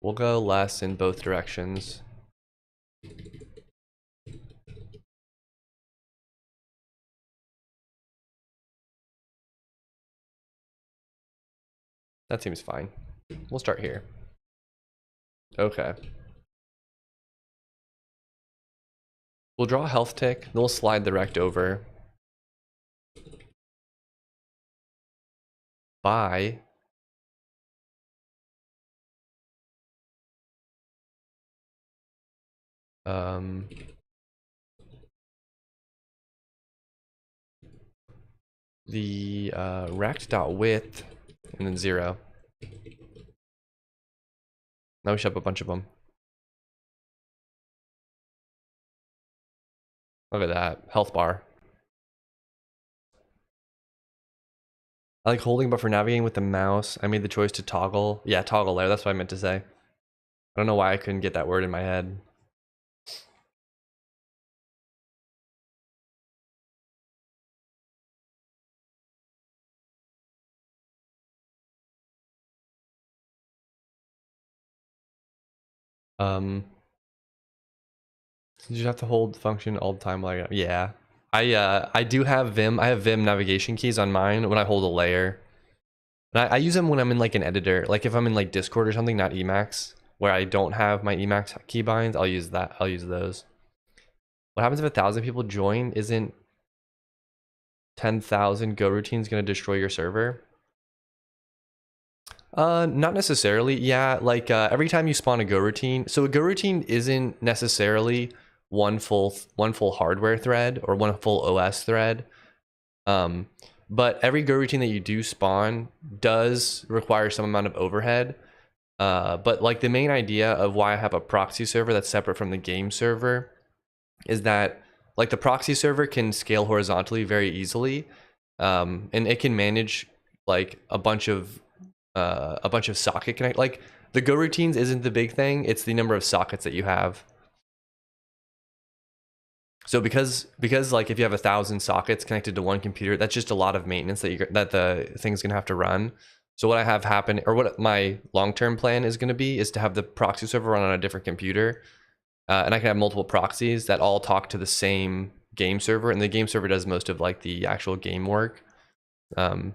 Speaker 1: we'll go less in both directions. That seems fine. We'll start here. Okay. We'll draw a health tick, then we'll slide the rect over by the rect.width and then 0. Now we should have a bunch of them. Look at that, health bar. I like holding, but for navigating with the mouse, I made the choice to toggle. Yeah, toggle there, that's what I meant to say. I don't know why I couldn't get that word in my head. Did you have to hold function all the time? Like, yeah. I do have Vim. I have Vim navigation keys on mine when I hold a layer. And I use them when I'm in like an editor. Like if I'm in like Discord or something, not Emacs, where I don't have my Emacs keybinds, I'll use that. I'll use those. What happens if 1,000 people join? Isn't 10,000 Go routines gonna destroy your server? Not necessarily. Yeah, like every time you spawn a Go routine, so a Go routine isn't necessarily one full hardware thread or one full OS thread. But every Go routine that you do spawn does require some amount of overhead. But like the main idea of why I have a proxy server that's separate from the game server is that like the proxy server can scale horizontally very easily, and it can manage like a bunch of socket connect. Like the Go routines isn't the big thing; it's the number of sockets that you have. So because like if you have 1,000 sockets connected to one computer, that's just a lot of maintenance that the thing's gonna have to run. So what I have happen, or what my long-term plan is gonna be, is to have the proxy server run on a different computer, and I can have multiple proxies that all talk to the same game server, and the game server does most of like the actual game work, and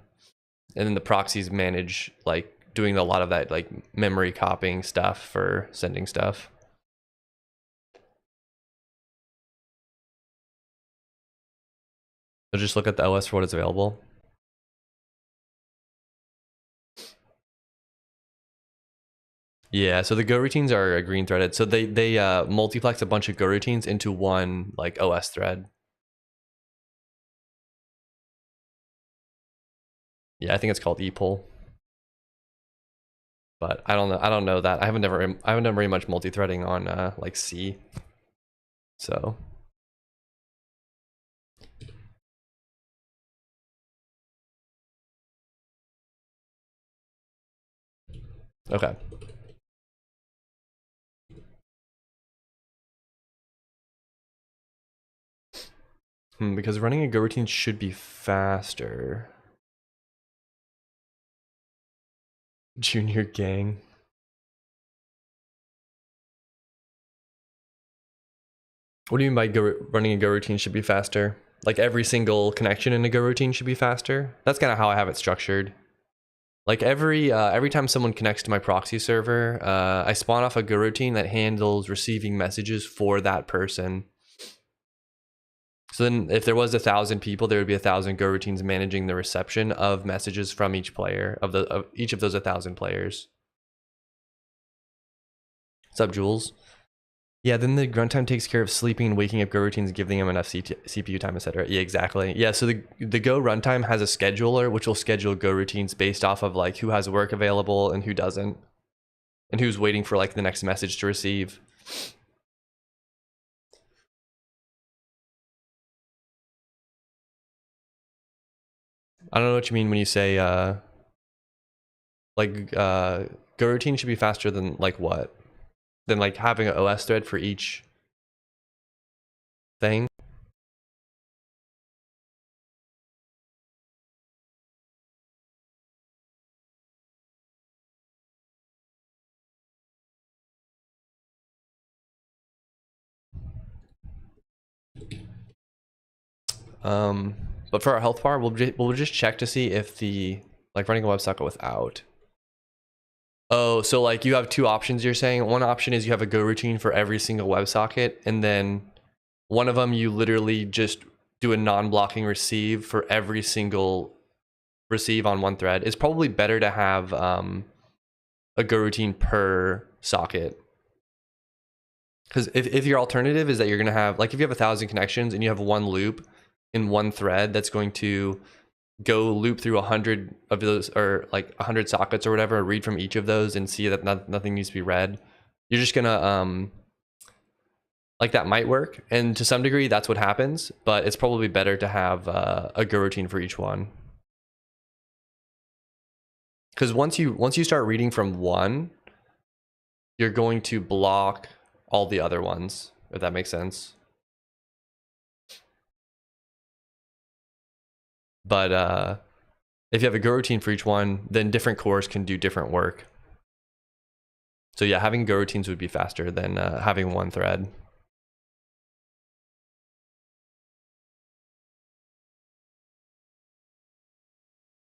Speaker 1: then the proxies manage like doing a lot of that like memory copying stuff for sending stuff. So just look at the OS for what is available. Yeah, so the Go routines are green threaded. So they multiplex a bunch of Go routines into one like OS thread. Yeah, I think it's called ePull. But I don't know that. I haven't done very much multi-threading on like C. So okay. Because running a Go routine should be faster. Junior gang. What do you mean by running a Go routine should be faster? Like every single connection in a Go routine should be faster? That's kind of how I have it structured. Like every time someone connects to my proxy server, I spawn off a Go routine that handles receiving messages for that person. So then if there was 1,000 people, there would be 1,000 Go routines managing the reception of messages from each player, of each of those 1,000 players. What's up, Jules? Yeah, then the runtime takes care of sleeping and waking up Go routines, giving them enough CPU time, etc. Yeah, exactly. Yeah, so the Go runtime has a scheduler, which will schedule Go routines based off of like who has work available and who doesn't, and who's waiting for like the next message to receive. I don't know what you mean when you say Go routine should be faster than like what? Than like having an OS thread for each thing? But for our health bar, we'll just check to see if the like running a WebSocket without. Oh, so like you have two options. You're saying one option is you have a Go routine for every single WebSocket, and then one of them you literally just do a non-blocking receive for every single receive on one thread. It's probably better to have a Go routine per socket. Because if your alternative is that you're going to have, like if you have 1,000 connections and you have one loop in one thread that's going to go loop through 100 of those, or like 100 sockets or whatever, read from each of those and see that nothing needs to be read, you're just going to, like that might work. And to some degree, that's what happens, but it's probably better to have a Go routine for each one. Because once you start reading from one, you're going to block all the other ones, if that makes sense. But if you have a Go routine for each one, then different cores can do different work. So yeah, having Go routines would be faster than having one thread.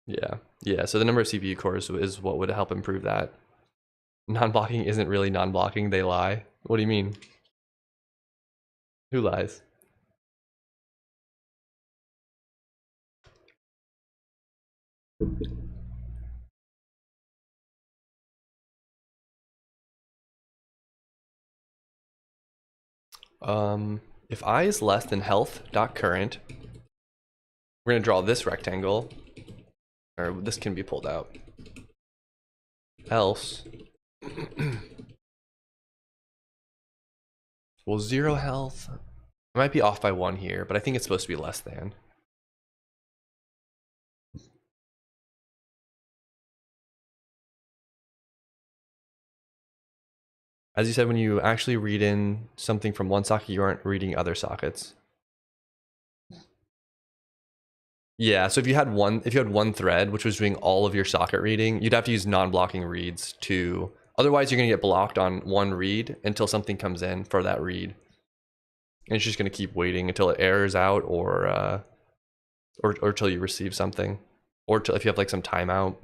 Speaker 1: Yeah. So the number of CPU cores is what would help improve that. Non-blocking isn't really non-blocking, they lie. What do you mean? Who lies? If I is less than health.current, we're gonna draw this rectangle, or this can be pulled out. Else, well, 0 health. I might be off by 1 here, but I think it's supposed to be less than. As you said, when you actually read in something from one socket, you aren't reading other sockets. Yeah, so if you had one thread which was doing all of your socket reading, you'd have to use non-blocking reads to, otherwise you're gonna get blocked on one read until something comes in for that read. And it's just gonna keep waiting until it errors out or till you receive something. Or till if you have like some timeout.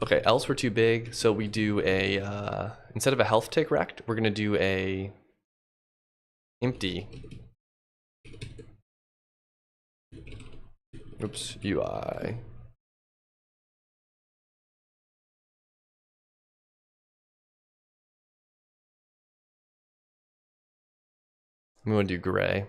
Speaker 1: Okay, else we're too big, so we do a instead of a health tick rect, we're gonna do a empty. Oops, UI. We want to do gray.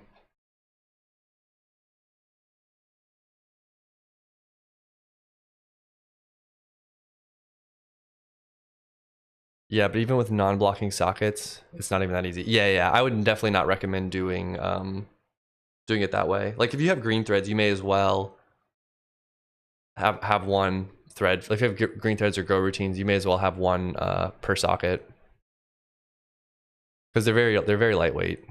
Speaker 1: Yeah, but even with non-blocking sockets, it's not even that easy. Yeah, I would definitely not recommend doing it that way. Like if you have green threads, you may as well have one thread. Like if you have green threads or Go routines, you may as well have one per socket because they're very lightweight.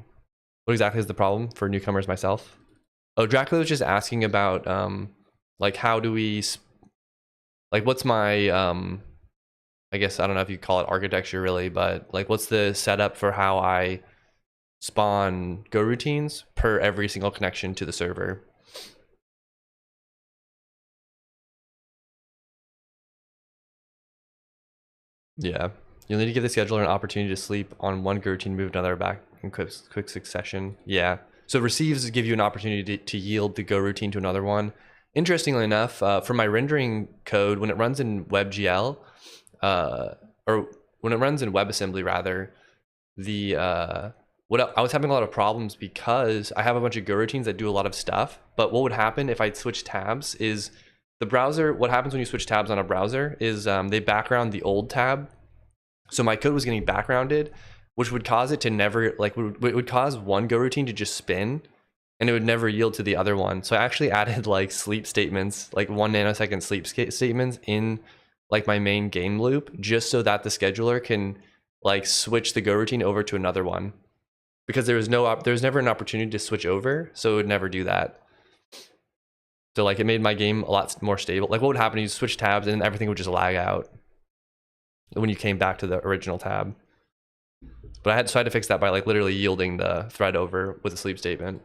Speaker 1: What exactly is the problem for newcomers myself? Oh, Dracula was just asking about like how do we like what's my I guess I don't know if you call it architecture really, but like what's the setup for how I spawn Go routines per every single connection to the server? Yeah, you'll need to give the scheduler an opportunity to sleep on one Go routine, move another back in quick succession. Yeah. So receives give you an opportunity to yield the go routine to another one. Interestingly enough, for my rendering code, when it runs in WebGL, or when it runs in WebAssembly rather, I was having a lot of problems because I have a bunch of go routines that do a lot of stuff. But what would happen if I switch tabs is the browser. What happens when you switch tabs on a browser is they background the old tab. So my code was getting backgrounded, which would cause it to never it would cause one go routine to just spin, and it would never yield to the other one. So I actually added like sleep statements, like 1 nanosecond sleep statements in like my main game loop, just so that the scheduler can like switch the go routine over to another one, because there was never an opportunity to switch over, so it would never do that. So like it made my game a lot more stable. Like what would happen is you switch tabs and everything would just lag out when you came back to the original tab. But I had to fix that by like literally yielding the thread over with a sleep statement.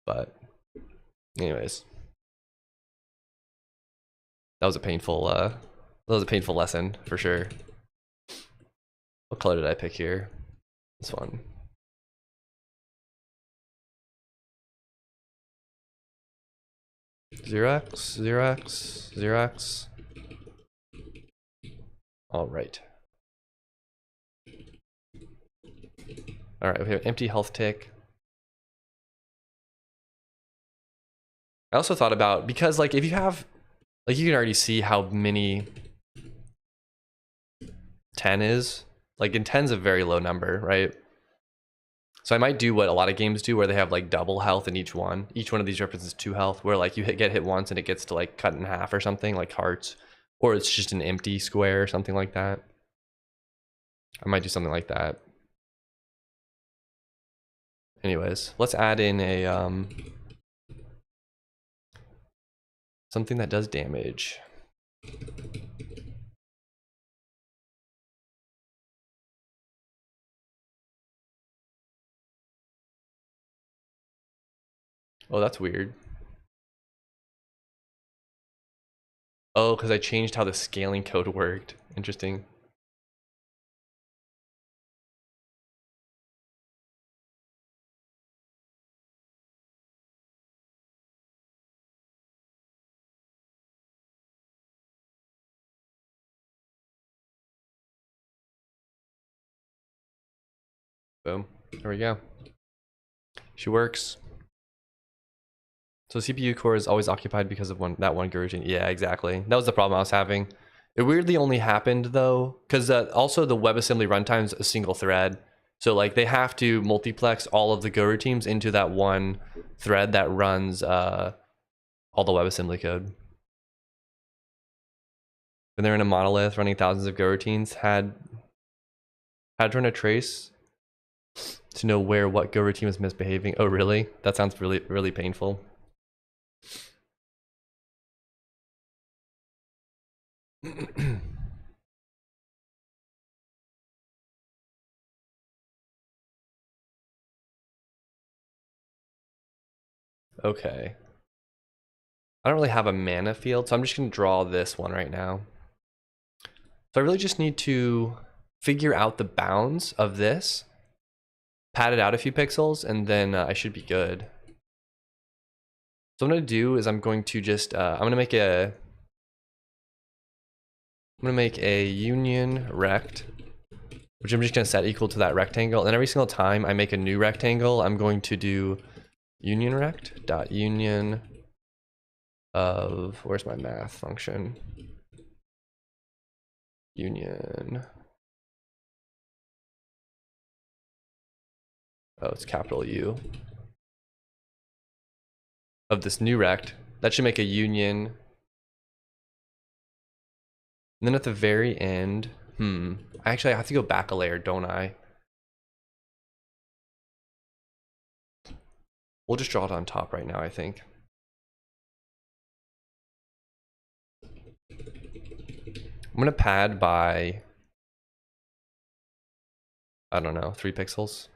Speaker 1: But anyways, that was a painful lesson for sure. What color did I pick here? This one. Xerox. All right. All right, we have empty health tick. I also thought about, because like if you have, like you can already see how many 10 is. Like in 10's a very low number, right? So I might do what a lot of games do, where they have like double health in each one. Each one of these represents 2 health, where like you get hit once and it gets to like cut in half or something, like hearts. Or it's just an empty square or something like that. I might do something like that. Anyways, let's add in a something that does damage. Oh, that's weird. Oh, because I changed how the scaling code worked. Interesting. Boom. There we go. She works. So CPU core is always occupied because of that one go routine. Yeah, exactly. That was the problem I was having. It weirdly only happened though, because also the WebAssembly runtime is a single thread. So like they have to multiplex all of the go routines into that one thread that runs all the WebAssembly code. When they're in a monolith running thousands of go routines, had to run a trace to know what go routine was misbehaving. Oh really? That sounds really, really painful. Okay. I don't really have a mana field, so I'm just gonna draw this one right now. So I really just need to figure out the bounds of this, pad it out a few pixels, and then I should be good. So what I'm gonna do is I'm going to just I'm gonna make a union rect, which I'm just gonna set equal to that rectangle. And then every single time I make a new rectangle, I'm going to do union rect dot union of, where's my math function? Union. Oh, it's capital U. Of this new rect. That should make a union. And then at the very end, actually I have to go back a layer, don't I? We'll just draw it on top right now, I think. I'm gonna pad by, I don't know, 3 pixels.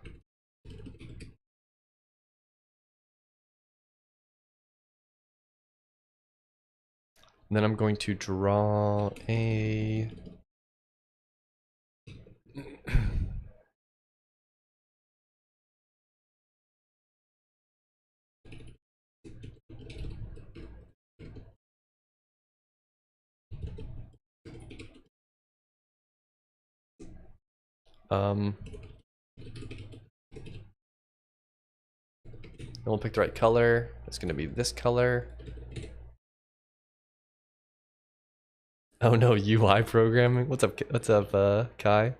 Speaker 1: And then I'm going to draw a and we'll pick the right color. It's going to be this color. Oh no, UI programming. What's up? What's up, Kai?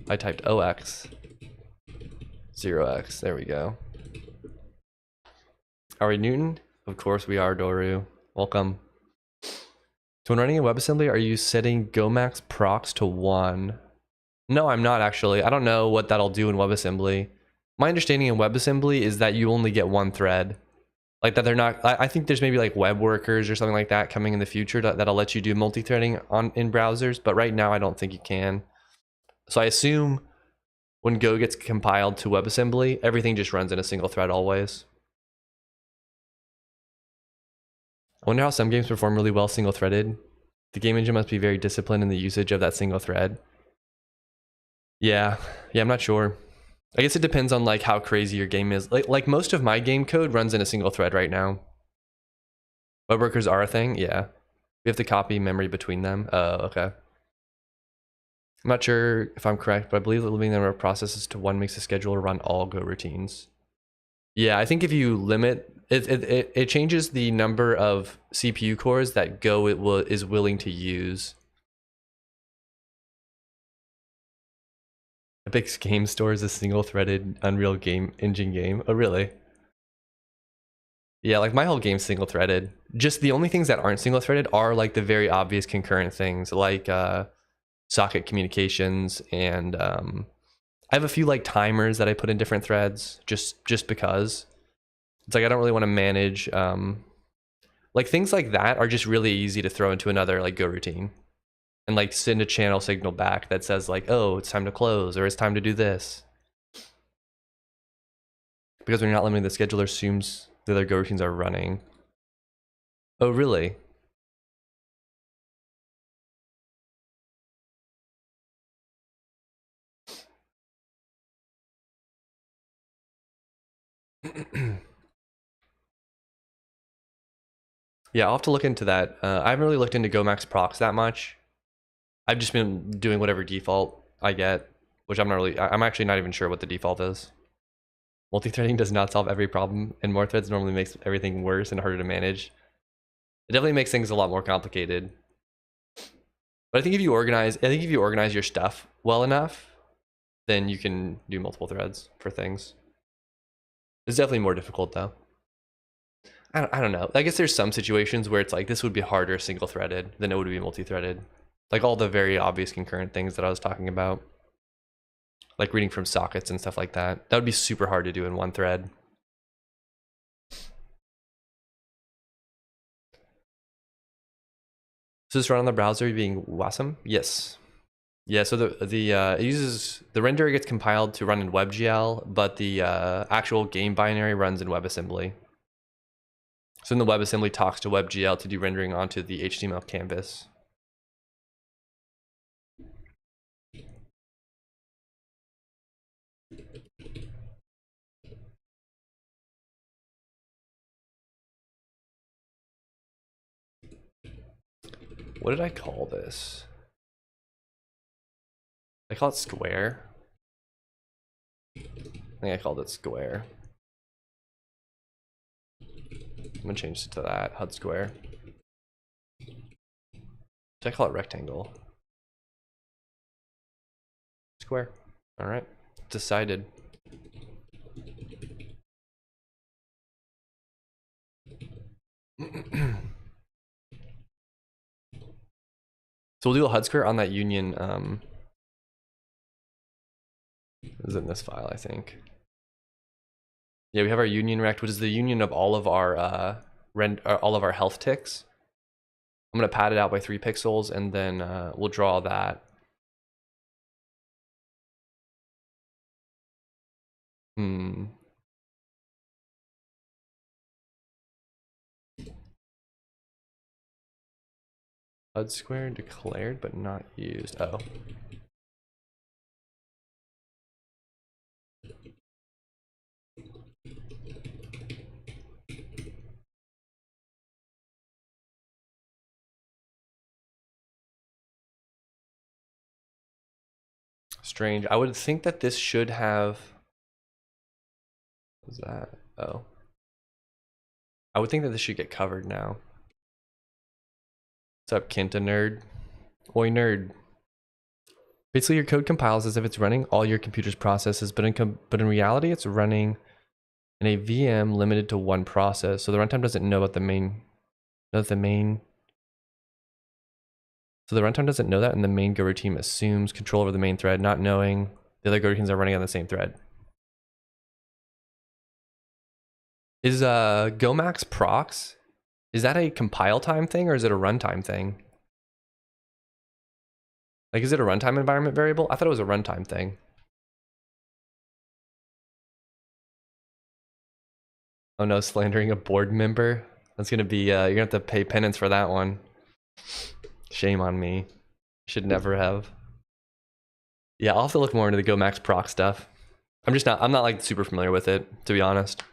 Speaker 1: I typed OX. 0x. There we go. Are we Newton? Of course we are, Doru. Welcome. So when running in WebAssembly, are you setting GoMax procs to 1? No, I'm not actually. I don't know what that'll do in WebAssembly. My understanding in WebAssembly is that you only get one thread. Like that they're not, I think there's maybe like web workers or something like that coming in the future that'll let you do multi-threading in browsers, but right now I don't think you can. So I assume when Go gets compiled to WebAssembly, everything just runs in a single thread always. I wonder how some games perform really well single-threaded. The game engine must be very disciplined in the usage of that single thread. Yeah, I'm not sure. I guess it depends on like how crazy your game is. Like most of my game code runs in a single thread right now. Web workers are a thing, yeah. We have to copy memory between them. Okay. I'm not sure if I'm correct, but I believe that limiting the number of processes to 1 makes the scheduler run all Go routines. Yeah, I think if you limit it changes the number of CPU cores that Go is willing to use. Epic's Game Store is a single-threaded Unreal game engine game. Oh, really? Yeah, like my whole game's single-threaded. Just the only things that aren't single-threaded are like the very obvious concurrent things, like socket communications, and I have a few like timers that I put in different threads just because. It's like I don't really want to manage like things like that are just really easy to throw into another like Go routine and like send a channel signal back that says like, oh, it's time to close or it's time to do this. Because when you're not limiting, the scheduler assumes the other Go routines are running. Oh, really? Yeah, I'll have to look into that. I haven't really looked into GoMax procs that much. I've just been doing whatever default I get, which I'm actually not even sure what the default is. Multi-threading does not solve every problem, and more threads normally makes everything worse and harder to manage. It definitely makes things a lot more complicated. But I think if you organize your stuff well enough, then you can do multiple threads for things. It's definitely more difficult though. I don't know. I guess there's some situations where it's like this would be harder single-threaded than it would be multi-threaded. Like all the very obvious concurrent things that I was talking about. Like reading from sockets and stuff like that. That would be super hard to do in one thread. So this run on the browser being WASM? Yes. Yeah, so it uses the renderer gets compiled to run in WebGL, but the actual game binary runs in WebAssembly. So then the WebAssembly talks to WebGL to do rendering onto the HTML canvas. What did I call this? I call it square. I think I called it square. I'm gonna change it to that, HUD square. Did I call it rectangle? Square. All right, decided. So we'll do a HUD square on that union. Is in this file, I think. Yeah, we have our union rect, which is the union of all of our all of our health ticks. I'm gonna pad it out by 3 pixels, and then we'll draw that. HUD square declared but not used. Oh. Strange. I would think that this should have. What was that? Oh. I would think that this should get covered now. What's up, Kinta nerd? Oi, nerd. Basically, your code compiles as if it's running all your computer's processes, but in reality, it's running in a VM limited to one process. So the runtime doesn't know about the main. So the runtime doesn't know that, and the main Go routine assumes control over the main thread, not knowing the other Go routines are running on the same thread. Is Gomax procs, is that a compile time thing or is it a runtime thing? Like, is it a runtime environment variable? I thought it was a runtime thing. Oh no, slandering a board member. That's gonna be, you're gonna have to pay penance for that one. Shame on me. Should never have. Yeah, I'll have to look more into the Gomax proc stuff. I'm not like super familiar with it, to be honest.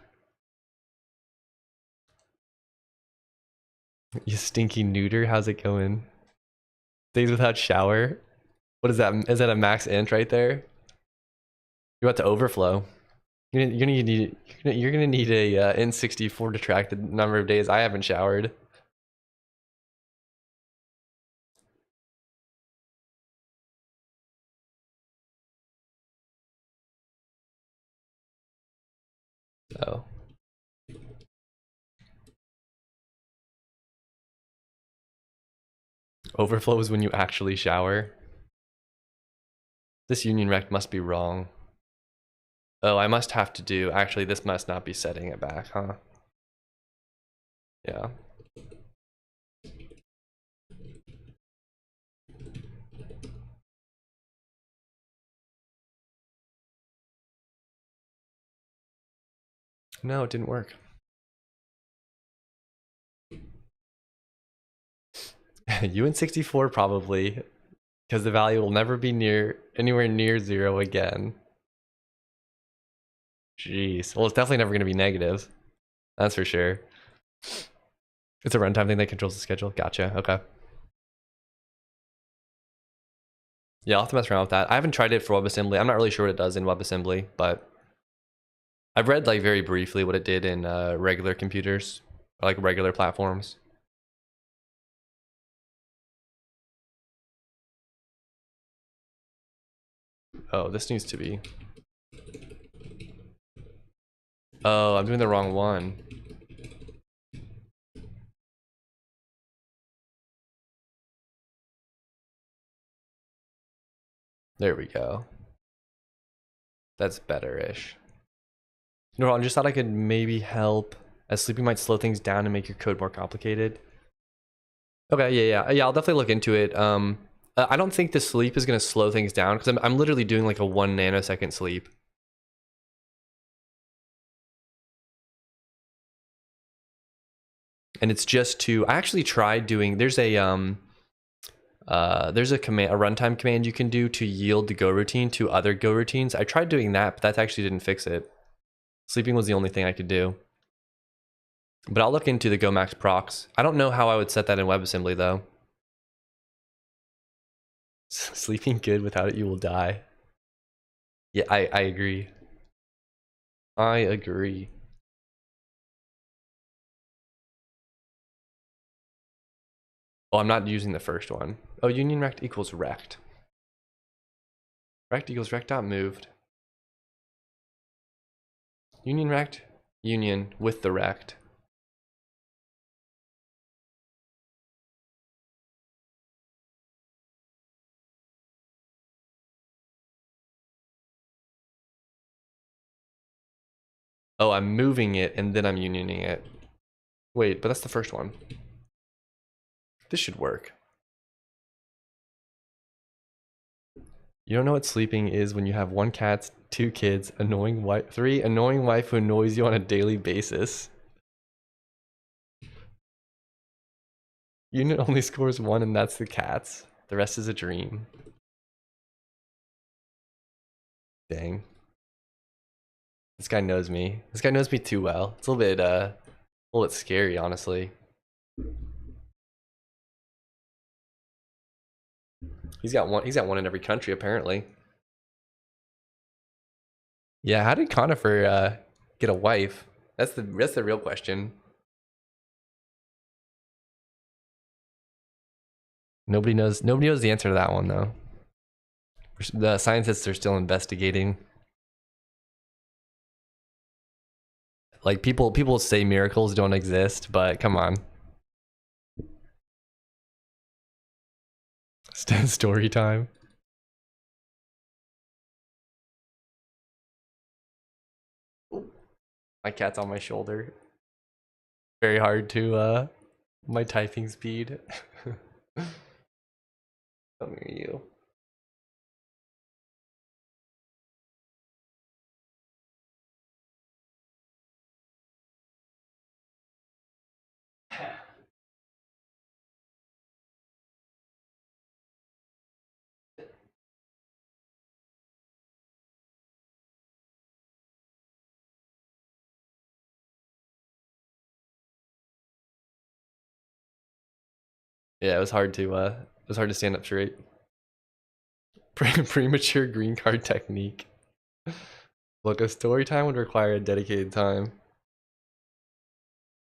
Speaker 1: You stinky neuter, how's it going? Days without shower? What is that? Is that a max int right there? You're about to overflow. You're gonna need a N64 to track the number of days I haven't showered. Oh. Overflow is when you actually shower. This union rect must be wrong. Oh, I must have to do, actually this must not be setting it back, huh? Yeah. No, it didn't work. UN64 probably, because the value will never be anywhere near 0 again. Jeez. Well, it's definitely never going to be negative. That's for sure. It's a runtime thing that controls the schedule. Gotcha. Okay. Yeah, I'll have to mess around with that. I haven't tried it for WebAssembly. I'm not really sure what it does in WebAssembly, but I've read like very briefly what it did in regular computers, or like regular platforms. Oh, this needs to be. Oh, I'm doing the wrong one. There we go. That's better-ish. You know, I just thought I could maybe help, as sleeping might slow things down and make your code more complicated. Okay, yeah, I'll definitely look into it. I don't think the sleep is going to slow things down, because I'm literally doing like a 1 nanosecond sleep. And it's just to, I actually tried doing, there's a command, a runtime command you can do to yield the Go routine to other Go routines. I tried doing that, but that actually didn't fix it. Sleeping was the only thing I could do. But I'll look into the Gomax procs. I don't know how I would set that in WebAssembly though. Sleeping good, without it you will die. Yeah, I agree. I agree. Oh, I'm not using the first one. Oh, union rect equals rect. Rect equals rect dot moved. Union rect, union with the rect. Oh, I'm moving it and then I'm unioning it. Wait, but that's the first one. This should work. You don't know what sleeping is when you have 1 cat, 2 kids, 3 annoying wife who annoys you on a daily basis. Unit only scores 1 and that's the cats. The rest is a dream. Dang. This guy knows me. This guy knows me too well. It's a little bit scary, honestly. He's got one in every country, apparently. Yeah, how did Conifer get a wife? That's the real question. Nobody knows the answer to that one though. The scientists are still investigating. Like people say miracles don't exist, but come on. Story time. My cat's on my shoulder. Very hard to my typing speed. Come here, you. Yeah, it was hard to stand up straight. Premature green card technique. Look, a story time would require a dedicated time.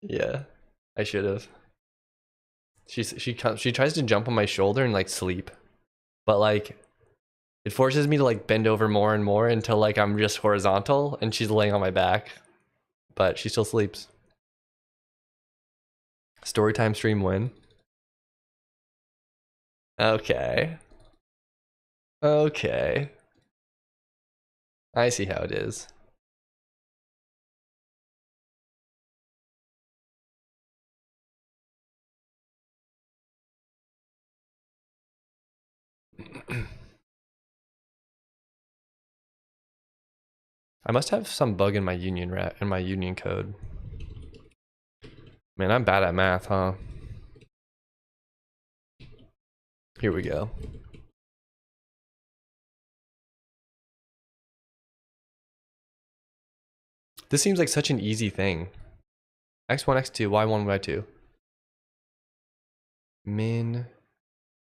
Speaker 1: Yeah, I should have. She tries to jump on my shoulder and like sleep, but like it forces me to like bend over more and more until like I'm just horizontal and she's laying on my back, but she still sleeps. Storytime stream win. Okay. Okay. I see how it is. I must have some bug in my union code. Man, I'm bad at math, huh? Here we go. This seems like such an easy thing. X1, X2, Y1, Y2.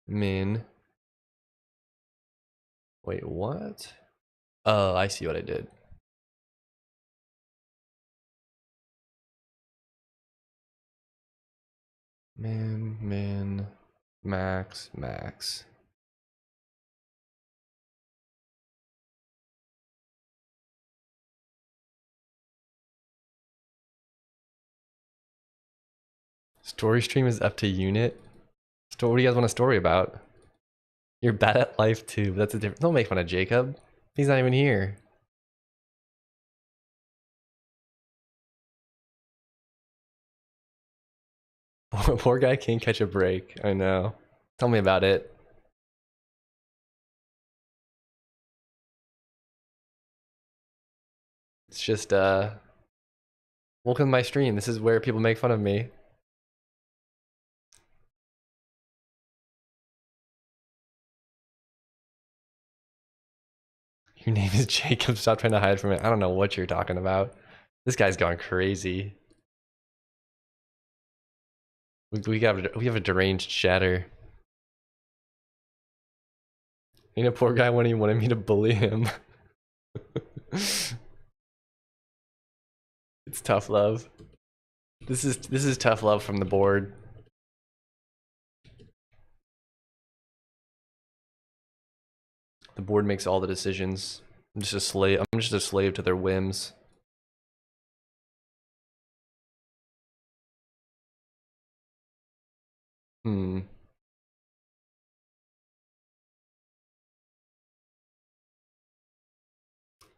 Speaker 1: Min. Wait, what? Oh, I see what I did. Min, max. Story stream is up to unit. What do you guys want a story about? You're bad at life too. That's a different. Don't make fun of Jacob. He's not even here. Poor guy can't catch a break. I know. Tell me about it. It's just welcome to my stream. This is where people make fun of me. Your name is Jacob. Stop trying to hide from it. I don't know what you're talking about. This guy's going crazy. We have a deranged chatter. Ain't a poor guy when he wanted me to bully him. It's tough love. This is tough love from the board. The board makes all the decisions. I'm just a slave to their whims.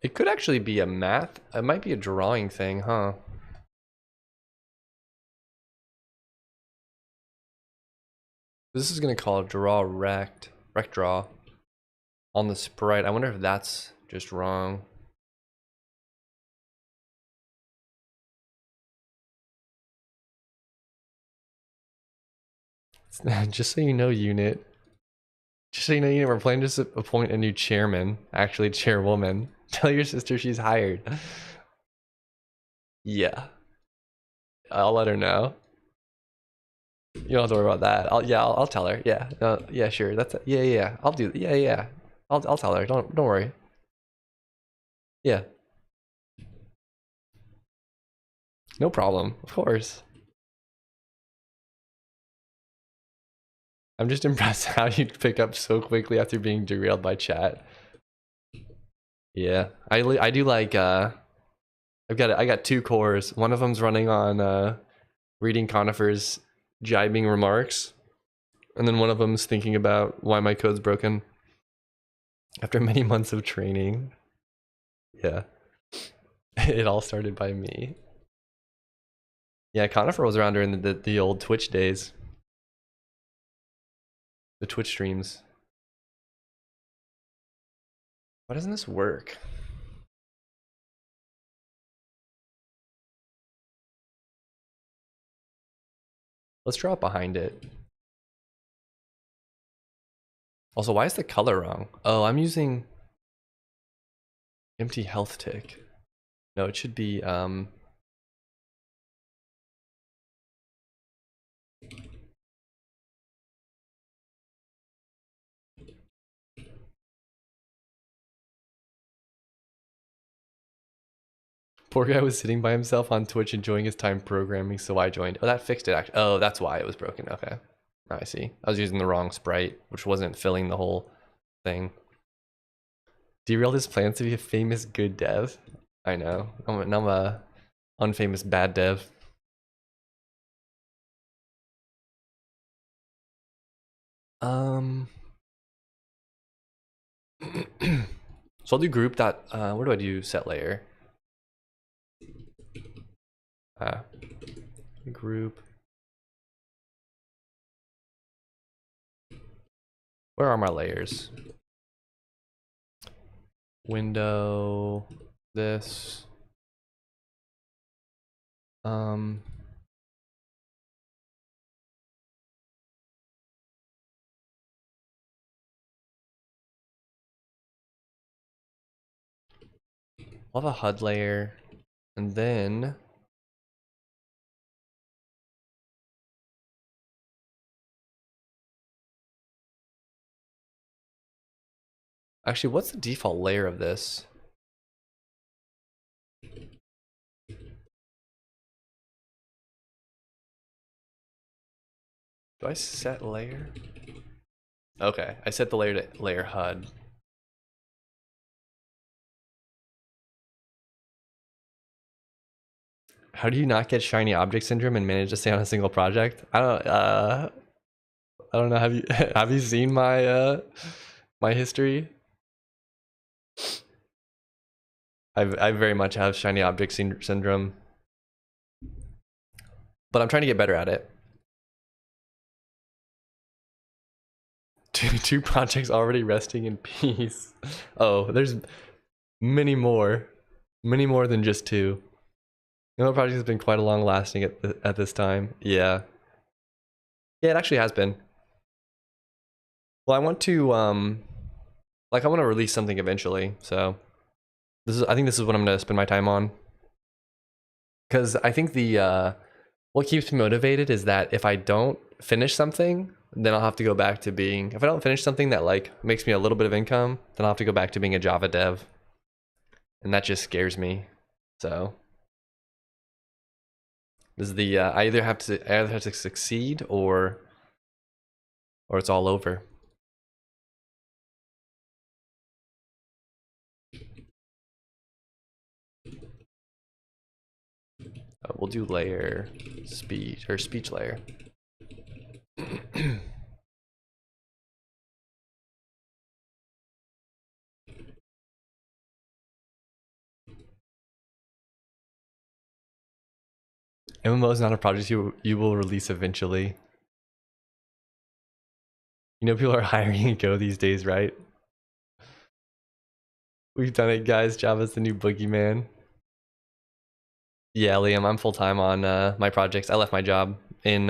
Speaker 1: It could actually be a math. It might be a drawing thing, huh? This is gonna call draw rect draw on the sprite. I wonder if that's just wrong. Just so you know, unit. Just so you know, unit, we're planning to appoint a new chairman, actually chairwoman. Tell your sister she's hired. Yeah. I'll let her know. You don't have to worry about that. I'll tell her. Yeah. Yeah, sure. Yeah. I'll do. Yeah. I'll tell her. Don't worry. Yeah. No problem. Of course. I'm just impressed how you pick up so quickly after being derailed by chat. Yeah. I do like I got 2 cores. One of them's running on reading Conifer's jibing remarks, and then one of them's thinking about why my code's broken after many months of training. Yeah. It all started by me. Yeah, Conifer was around during the old Twitch days. The Twitch streams. Why doesn't this work? Let's draw it behind it. Also, why is the color wrong? Oh, I'm using empty health tick. No, it should be poor guy was sitting by himself on Twitch enjoying his time programming, so I joined. Oh, that fixed it actually. Oh, that's why it was broken. Okay. I see. I was using the wrong sprite, which wasn't filling the whole thing. Derailed his plans to be a famous good dev. I know. I'm a unfamous bad dev. So I'll do group dot where do I do set layer? Group. Where are my layers? Window, this. I'll have a HUD layer, and then actually, what's the default layer of this? Do I set layer? Okay, I set the layer to layer HUD. How do you not get shiny object syndrome and manage to stay on a single project? I don't know. Have you have you seen my my history? I very much have shiny object syndrome, but I'm trying to get better at it. Two projects already resting in peace. Oh, there's many more than just 2. The project has been quite a long lasting at this time. Yeah, it actually has been. Well, I want to like I want to release something eventually, so I think this is what I'm gonna spend my time on, because I think the what keeps me motivated is that if I don't finish something, then I'll have to go back to being, if I don't finish something that like makes me a little bit of income, then I'll have to go back to being a Java dev, and that just scares me. So this is the I either have to succeed or it's all over. We'll do layer speech or speech layer. MMO is not a project you will release eventually. You know, people are hiring Go these days, right? We've done it, guys. Java's the new boogeyman. Yeah, Liam, I'm full time on my projects. I left my job in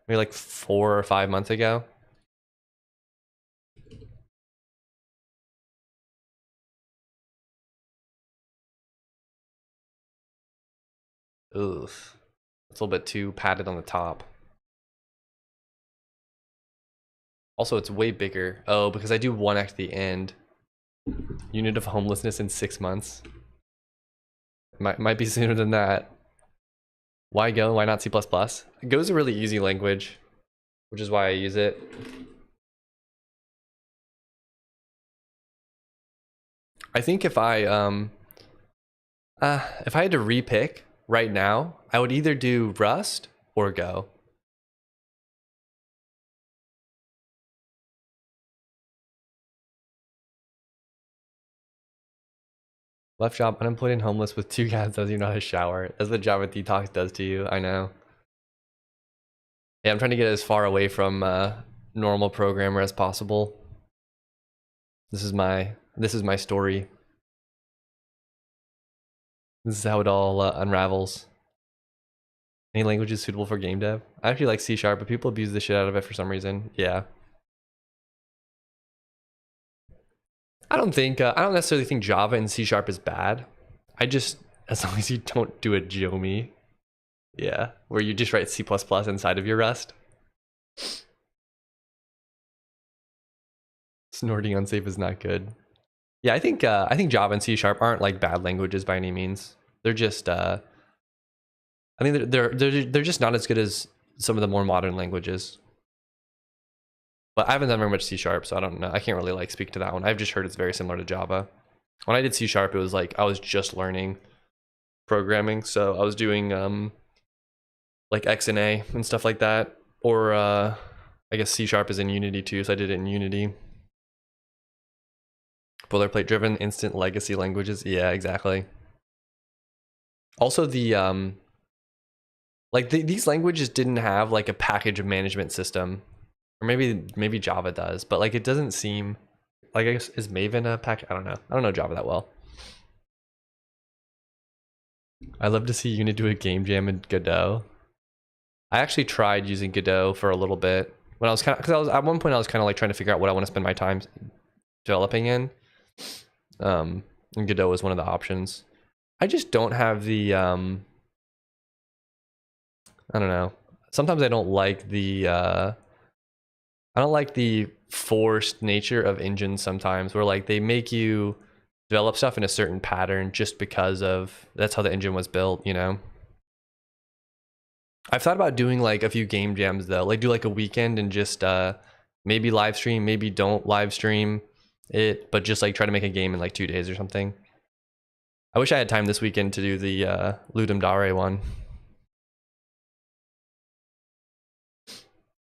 Speaker 1: maybe like 4 or 5 months ago. Oof. It's a little bit too padded on the top. Also, it's way bigger. Oh, because I do 1 at the end. Unit of homelessness in 6 months. Might be sooner than that. Why Go? Why not C++? Go is a really easy language, which is why I use it. I think if I had to repick right now, I would either do Rust or Go. Left job, unemployed and homeless with 2 cats, doesn't even know how to shower. That's what Java Detox does to you, I know. Yeah, I'm trying to get as far away from normal programmer as possible. This is my story. This is how it all unravels. Any languages suitable for game dev? I actually like C#, but people abuse the shit out of it for some reason. Yeah. I don't necessarily think Java and C# is bad. I just, as long as you don't do a Jomi, yeah, where you just write C++ inside of your Rust. Snorting unsafe is not good. Yeah, I think Java and C# aren't like bad languages by any means. They're just I think they're just not as good as some of the more modern languages. But I haven't done very much C#, so I don't know. I can't really like speak to that one. I've just heard it's very similar to Java. When I did C#, it was like I was just learning programming, so I was doing like X and A and stuff like that. Or I guess C# is in Unity too, so I did it in Unity. Boilerplate driven instant legacy languages. Yeah, exactly. Also the like these languages didn't have like a package management system. Or maybe Java does, but like it doesn't seem like, I guess, is Maven a pack? I don't know. I don't know Java that well. I love to see Unit do a game jam in Godot. I actually tried using Godot for a little bit when I was because at one point I was kind of like trying to figure out what I want to spend my time developing in. And Godot was one of the options. I just don't have the I don't know. Sometimes I don't like the forced nature of engines sometimes, where like they make you develop stuff in a certain pattern just because of that's how the engine was built, you know. I've thought about doing like a few game jams though, like do like a weekend and just maybe live stream, maybe don't live stream it, but just like try to make a game in like 2 days or something. I wish I had time this weekend to do the Ludum Dare one.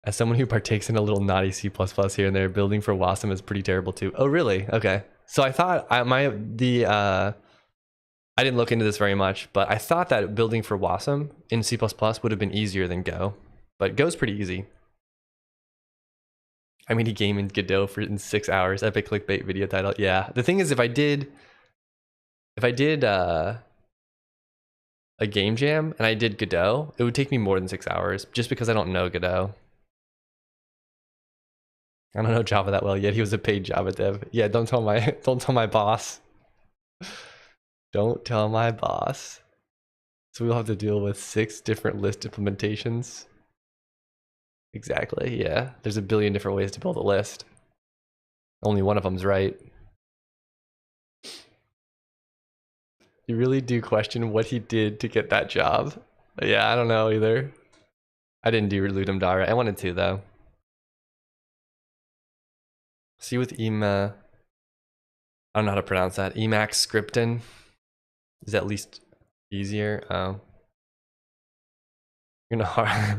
Speaker 1: As someone who partakes in a little naughty C++ here and there, building for Wasm is pretty terrible too. Oh, really? Okay. So I thought I didn't look into this very much, but I thought that building for Wasm in C++ would have been easier than Go, but Go's pretty easy. I made a game in Godot in 6 hours. Epic clickbait video title. Yeah. The thing is, if I did a game jam and I did Godot, it would take me more than 6 hours just because I don't know Godot. I don't know Java that well yet. He was a paid Java dev. Yeah, don't tell my boss. Don't tell my boss. So we'll have to deal with 6 different list implementations. Exactly, yeah. There's a billion different ways to build a list. Only one of them's right. You really do question what he did to get that job. Yeah, I don't know either. I didn't do Ludum Dare. I wanted to though. See with Ema, I don't know how to pronounce that. Emacs scripting is at least easier. Oh, you're not.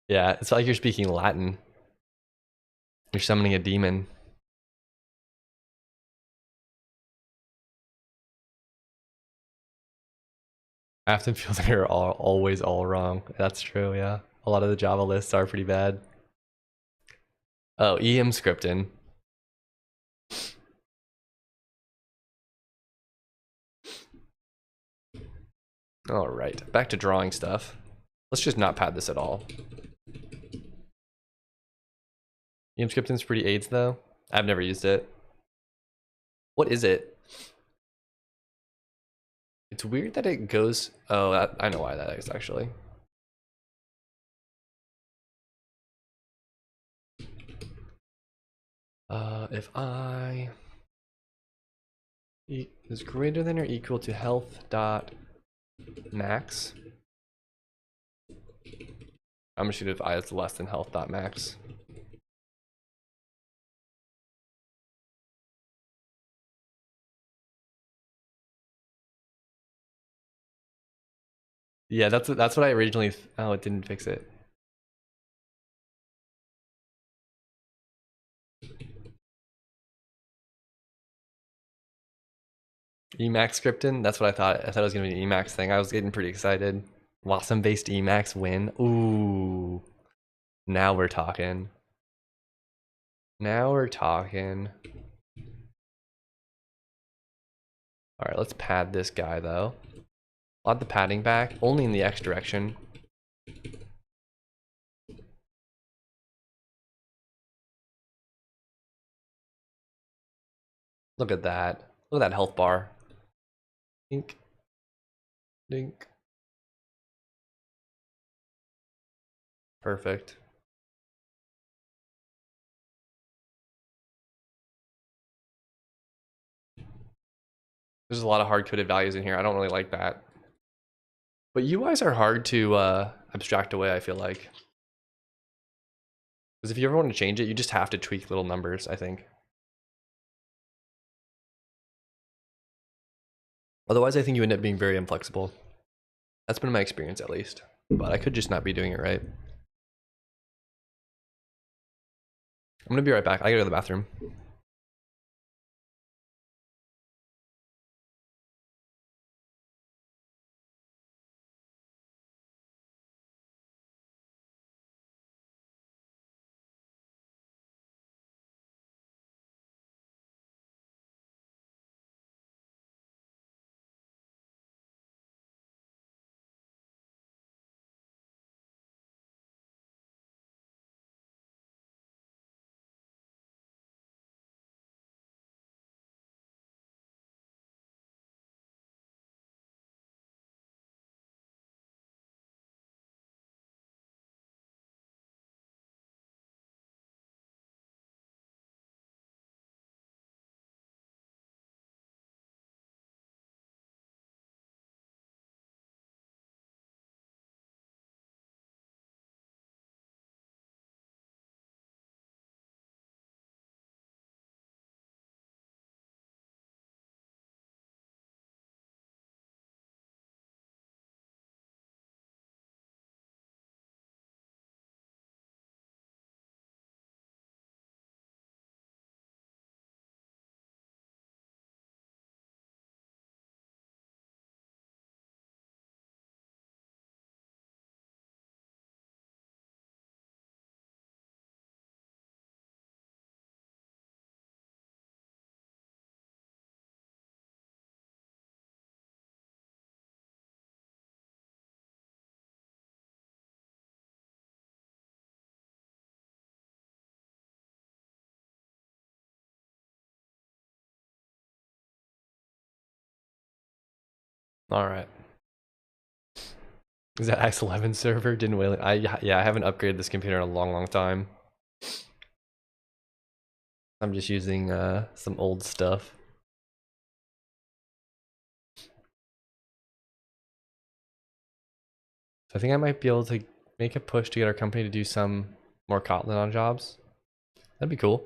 Speaker 1: Yeah, it's like you're speaking Latin. You're summoning a demon. I often feel they're always all wrong. That's true. Yeah, a lot of the Java lists are pretty bad. Oh, EM scripting. All right, back to drawing stuff. Let's just not pad this at all. Emscripting's pretty AIDS though. I've never used it. What is it? It's weird that it goes. Oh, I know why that is actually. If I is greater than or equal to health dot max, I'm gonna shoot if I is less than health dot max. Yeah, that's what I originally. Oh, it didn't fix it. Emacs scripting. That's what I thought. I thought it was gonna be an Emacs thing. I was getting pretty excited. Wasm based Emacs win. Ooh, now we're talking. Now we're talking. All right, let's pad this guy though. I'll add the padding back, only in the X direction. Look at that. Look at that health bar. Dink. Dink. Perfect. There's a lot of hard-coded values in here. I don't really like that. But UIs are hard to abstract away, I feel like. Because if you ever want to change it, you just have to tweak little numbers, I think. Otherwise, I think you end up being very inflexible. That's been my experience, at least. But I could just not be doing it right. I'm gonna be right back. I gotta go to the bathroom. All right. Is that X11 server? Didn't really. Yeah, I haven't upgraded this computer in a long time. I'm just using some old stuff. So I think I might be able to make a push to get our company to do some more Kotlin on jobs. That'd be cool.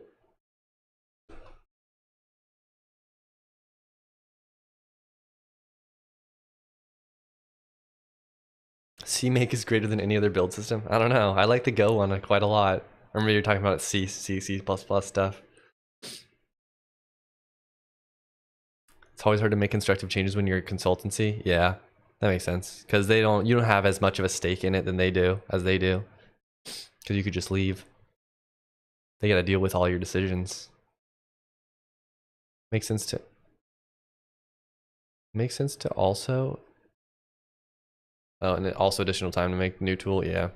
Speaker 1: CMake is greater than any other build system. I don't know. I like the Go one quite a lot. Or maybe you're talking about C stuff. It's always hard to make constructive changes when you're a consultancy. Yeah, that makes sense. Because you don't have as much of a stake in it than they do, Because you could just leave. They got to deal with all your decisions. Makes sense to also. Oh, and also additional time to make new tool. Yeah.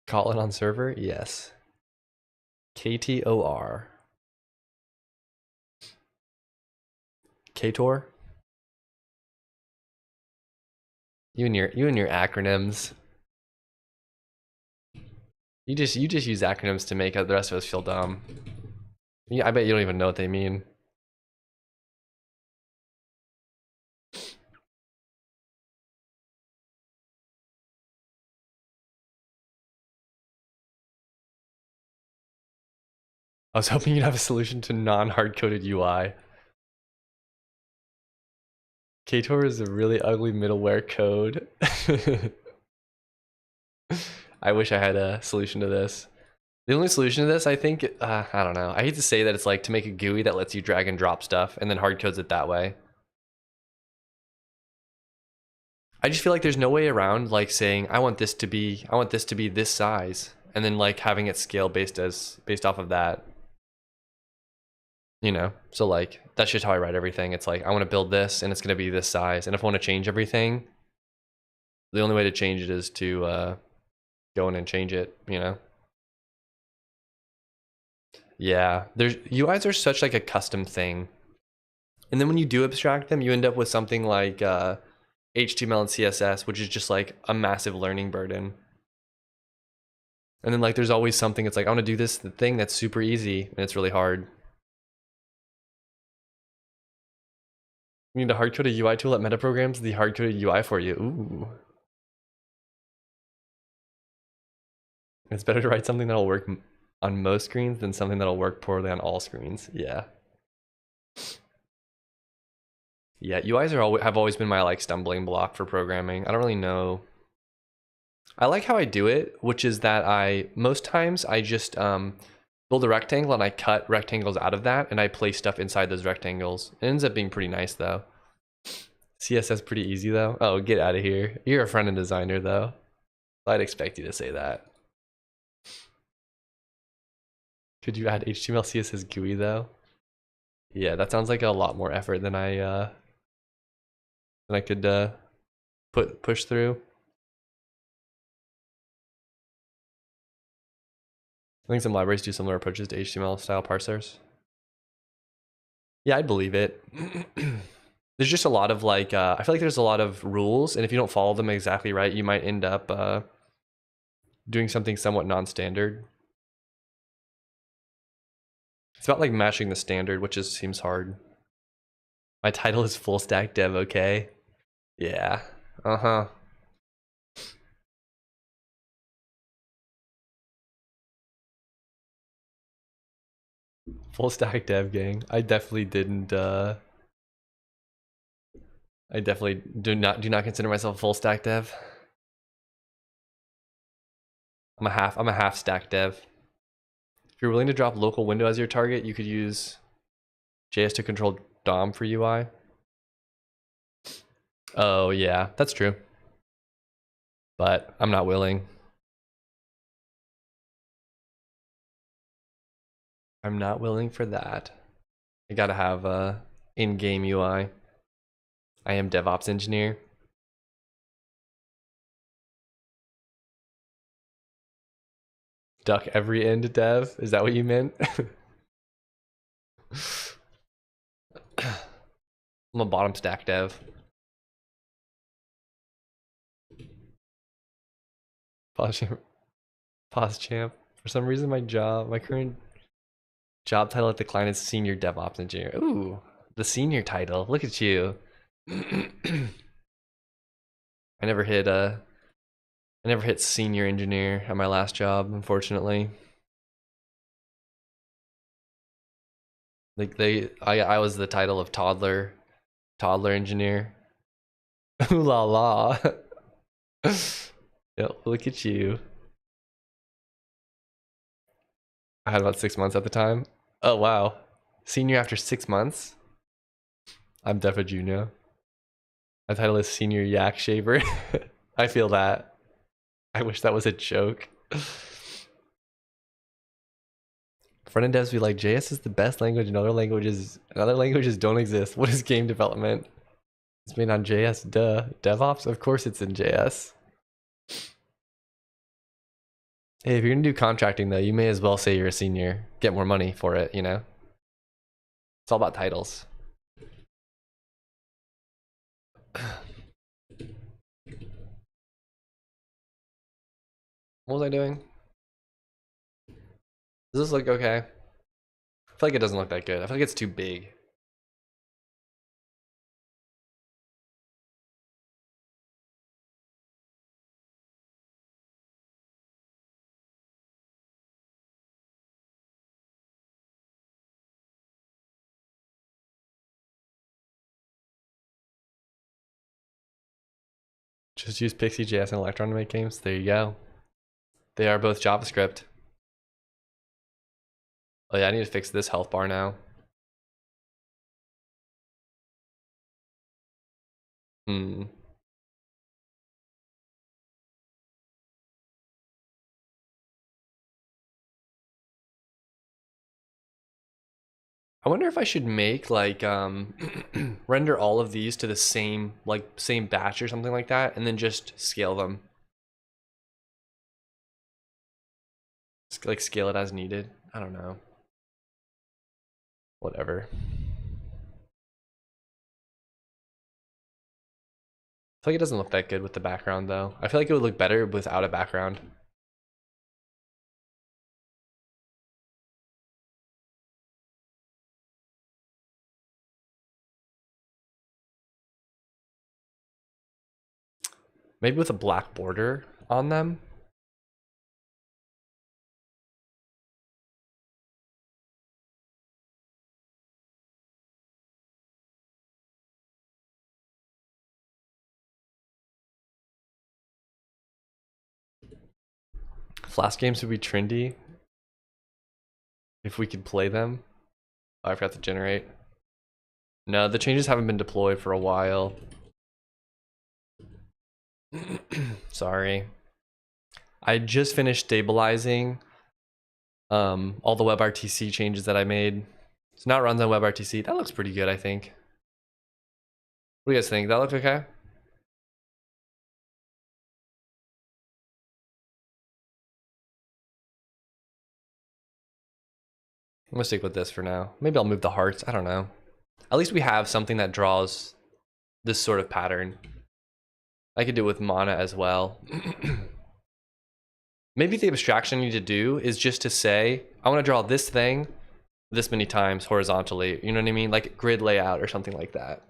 Speaker 1: Call it on server? Yes. KTOR. KTOR? You and your acronyms. You just use acronyms to make the rest of us feel dumb. Yeah, I bet you don't even know what they mean. I was hoping you'd have a solution to non-hard-coded UI. KTOR is a really ugly middleware code. I wish I had a solution to this. The only solution to this, I think, I don't know. I hate to say that it's like to make a GUI that lets you drag and drop stuff and then hard codes it that way. I just feel like there's no way around like saying I want this to be this size and then like having it scale based off of that. You know, so like that's just how I write everything. It's like I want to build this and it's going to be this size, and if I want to change everything, the only way to change it is to go in and change it, you know. Yeah, there's UIs are such like a custom thing, and then when you do abstract them, you end up with something like HTML and CSS, which is just like a massive learning burden. And then like there's always something. It's like I want to do this thing that's super easy and it's really hard. You need to hard code a UI tool at metaprograms the hard coded UI for you. Ooh. It's better to write something that'll work on most screens than something that'll work poorly on all screens. Yeah. Yeah, UIs have always been my like stumbling block for programming. I don't really know. I like how I do it, which is that most times I just build a rectangle and I cut rectangles out of that and I place stuff inside those rectangles. It ends up being pretty nice though. CSS pretty easy though. Oh, get out of here. You're a front-end designer though. I'd expect you to say that. Could you add HTML CSS GUI though? Yeah, that sounds like a lot more effort than I could push through. I think some libraries do similar approaches to HTML style parsers. Yeah, I'd believe it. There's just a lot of like, I feel like there's a lot of rules, and if you don't follow them exactly right, you might end up doing something somewhat non-standard. It's about like matching the standard, which seems hard. My title is full stack dev, okay? Yeah. Uh-huh. Full stack dev gang. I definitely didn't I definitely do not consider myself a full stack dev. I'm a half stack dev. If you're willing to drop local window as your target, you could use JS to control DOM for UI. Oh yeah, that's true. But I'm not willing. I'm not willing for that. I gotta have a in-game UI. I am DevOps engineer. Duck every end dev? Is that what you meant? I'm a bottom stack dev. Pause champ. For some reason my current job title at the client is senior DevOps engineer. Ooh, the senior title. Look at you. I never hit senior engineer at my last job, unfortunately. Like I was the title of toddler engineer. Ooh la la. Yep, look at you. I had about 6 months at the time. Oh wow. Senior after 6 months? I'm Defa Junior. My title is Senior Yak Shaver. I feel that. I wish that was a joke. Front-end devs be like, JS is the best language and other languages don't exist. What is game development? It's made on JS, duh. DevOps? Of course it's in JS. Hey, if you're gonna do contracting though, you may as well say you're a senior. Get more money for it, you know? It's all about titles. What was I doing? Does this look okay? I feel like it doesn't look that good. I feel like it's too big. Just use Pixie.js and Electron to make games. There you go. They are both JavaScript. Oh yeah, I need to fix this health bar now. Hmm. I wonder if I should make like render all of these to the same same batch or something like that, and then just scale them. Like scale it as needed. I don't know. Whatever. I feel like it doesn't look that good with the background though. I feel like it would look better without a background. Maybe with a black border on them. Flash games would be trendy if we could play them. Oh, I forgot to generate. No, the changes haven't been deployed for a while. Sorry. I just finished stabilizing all the WebRTC changes that I made. So now it runs on WebRTC. That looks pretty good, I think. What do you guys think? That looks okay? I'm gonna stick with this for now. Maybe I'll move the hearts. I don't know. At least we have something that draws this sort of pattern. I could do it with mana as well. Maybe the abstraction I need to do is just to say, I want to draw this thing this many times horizontally. You know what I mean? Like grid layout or something like that.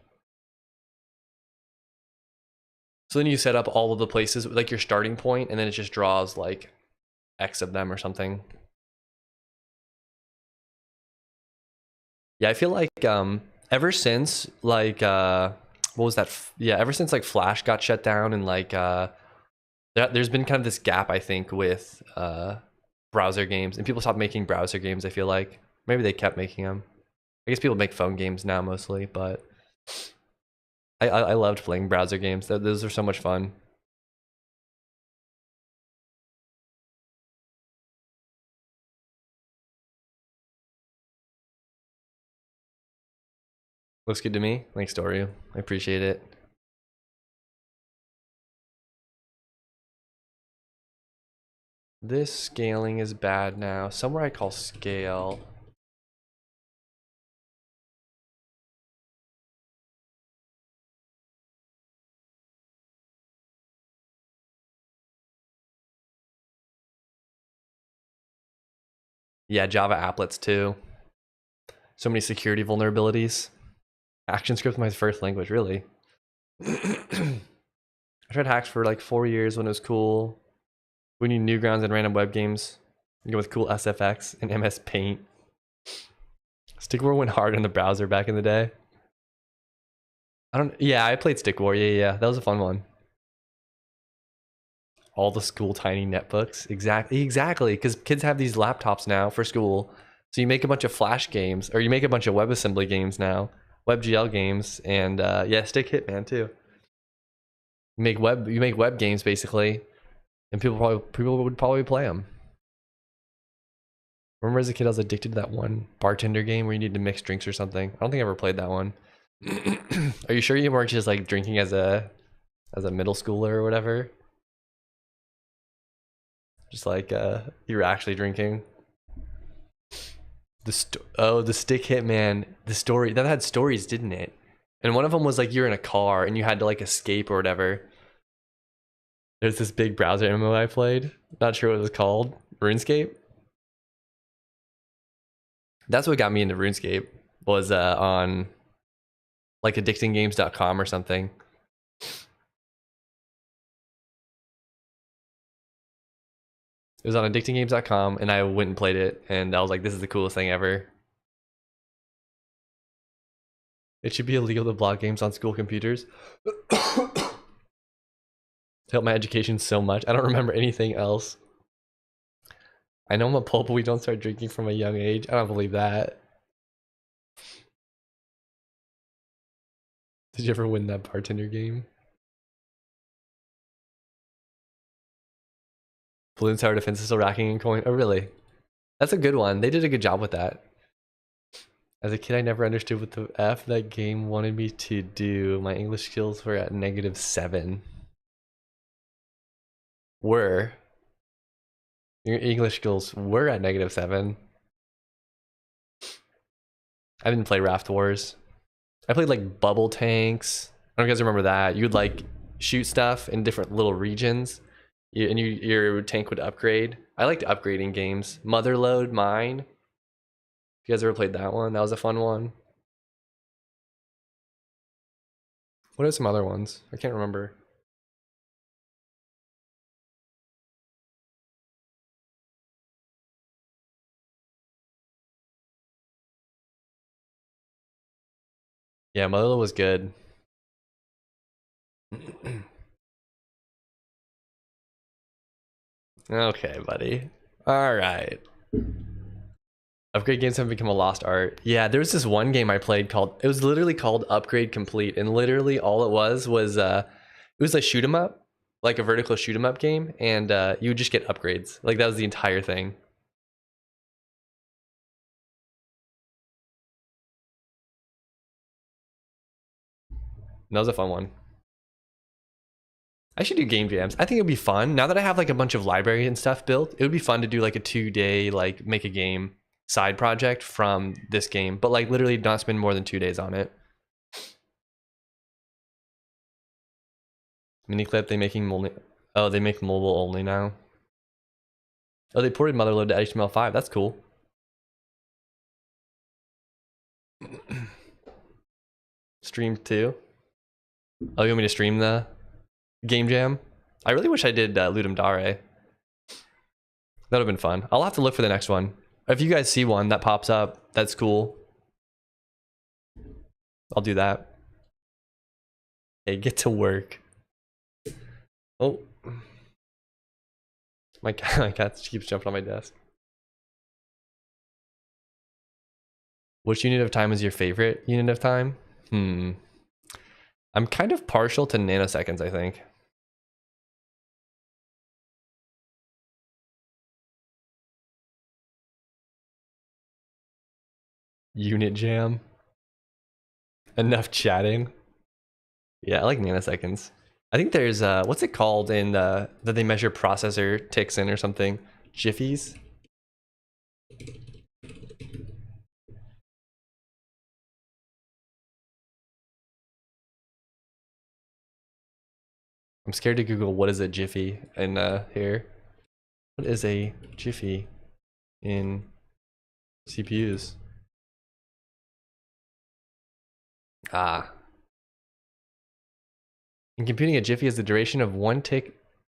Speaker 1: So then you set up all of the places, like your starting point, and then it just draws like X of them or something. Yeah, I feel like ever since like what was that? Yeah, ever since like Flash got shut down and like there's been kind of this gap, I think, with browser games, and people stopped making browser games. I feel like maybe they kept making them. I guess people make phone games now mostly, but I loved playing browser games. Those are so much fun. Looks good to me. Thanks, Dorio. I appreciate it. This scaling is bad now. Somewhere I call scale. Yeah, Java applets too. So many security vulnerabilities. ActionScript is my first language, really. I tried hacks for like 4 years when it was cool. We need Newgrounds and random web games. You go with cool SFX and MS Paint. Stick War went hard in the browser back in the day. Yeah, I played Stick War. Yeah. That was a fun one. All the school tiny netbooks. Exactly. Because kids have these laptops now for school. So you make a bunch of Flash games, or you make a bunch of WebAssembly games now, WebGL games, and yeah, Stick Hitman too. You make web games basically, and people would probably play them. Remember as a kid, I was addicted to that one bartender game where you need to mix drinks or something. I don't think I ever played that one. Are you sure you weren't just like drinking as a middle schooler or whatever? just like you're actually drinking. The stick hitman, the story that had stories, didn't it? And one of them was like you're in a car and you had to like escape or whatever. There's this big browser MMO I played. Not sure what it was called. RuneScape. That's what got me into RuneScape. Was on like addictinggames.com or something. It was on addictinggames.com and I went and played it and I was like, this is the coolest thing ever. It should be illegal to block games on school computers. To help my education so much. I don't remember anything else. I know I'm a pulp, but we don't start drinking from a young age. I don't believe that. Did you ever win that bartender game? Balloon Tower Defense is still racking in coin. Oh, really? That's a good one. They did a good job with that. As a kid, I never understood what the F that game wanted me to do. My English skills were at -7. Your English skills were at -7. I didn't play Raft Wars. I played like bubble tanks. I don't know if you guys remember that. You'd like shoot stuff in different little regions. Your tank would upgrade. I liked upgrading games. Motherload Mine. You guys ever played that one? That was a fun one. What are some other ones? I can't remember. Yeah, Motherload was good. Okay, buddy. All right. Upgrade games have become a lost art. Yeah, there was this one game I played called, it was literally called Upgrade Complete, and literally all it was it was a shoot 'em up, like a vertical shoot 'em up game, and you would just get upgrades. Like that was the entire thing. And that was a fun one. I should do game jams. I think it'd be fun. Now that I have like a bunch of library and stuff built, it would be fun to do like a 2-day like make a game side project from this game, but like literally not spend more than 2 days on it. Miniclip, they making they make mobile only now. Oh, they ported Motherload to HTML5. That's cool. Stream too. Oh, you want me to stream the game jam? I really wish I did Ludum Dare. That would have been fun. I'll have to look for the next one. If you guys see one that pops up, that's cool. I'll do that. Hey, get to work. Oh. My cat keeps jumping on my desk. Which unit of time is your favorite unit of time? I'm kind of partial to nanoseconds, I think. Unit jam. Enough chatting. Yeah, I like nanoseconds. I think there's what's it called in that they measure processor ticks in or something? Jiffies? I'm scared to Google what is a jiffy in here. What is a jiffy in CPUs? Ah. In computing, a jiffy is the duration of one tick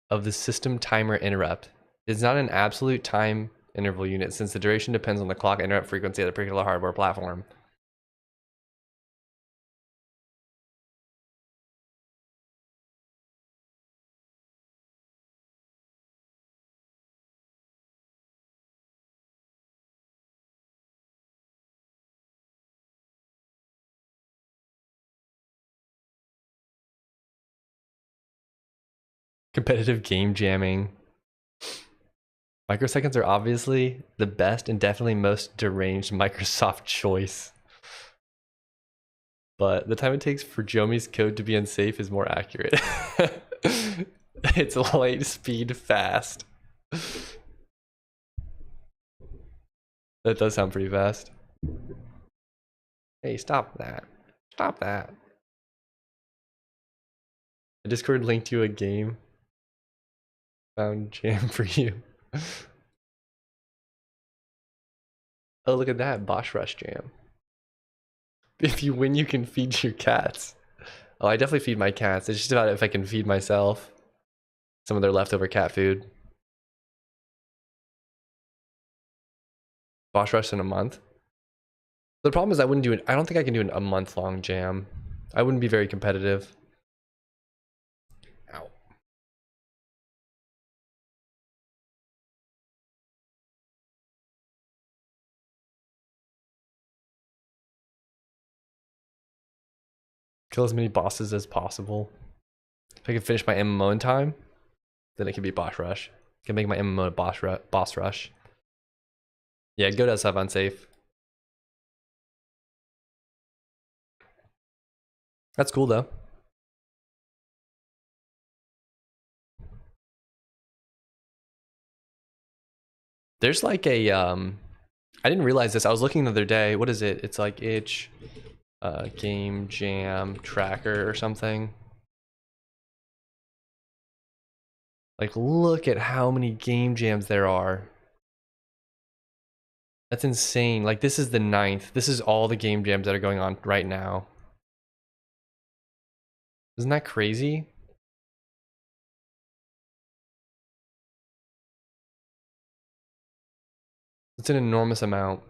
Speaker 1: of the system timer interrupt. It is not an absolute time interval unit since the duration depends on the clock interrupt frequency of the particular hardware platform. Competitive game jamming. Microseconds are obviously the best and definitely most deranged Microsoft choice. But the time it takes for Jomi's code to be unsafe is more accurate. It's light speed fast. That does sound pretty fast. Hey, stop that. Stop that. A Discord linked you a game. Found jam for you. Oh, look at that. Boss Rush jam. If you win, you can feed your cats. Oh, I definitely feed my cats. It's just about if I can feed myself some of their leftover cat food. Boss Rush in a month. The problem is I wouldn't do it. I don't think I can do a month-long jam. I wouldn't be very competitive. Ow. Kill as many bosses as possible. If I can finish my MMO in time, then it can be boss rush. I can make my MMO boss rush. Yeah, Go does have unsafe. That's cool though. There's like a I didn't realize this. I was looking the other day. What is it? It's like itch game jam tracker or something. Like, look at how many game jams there are. That's insane. Like, this is the 9th. This is all the game jams that are going on right now. Isn't that crazy? It's an enormous amount.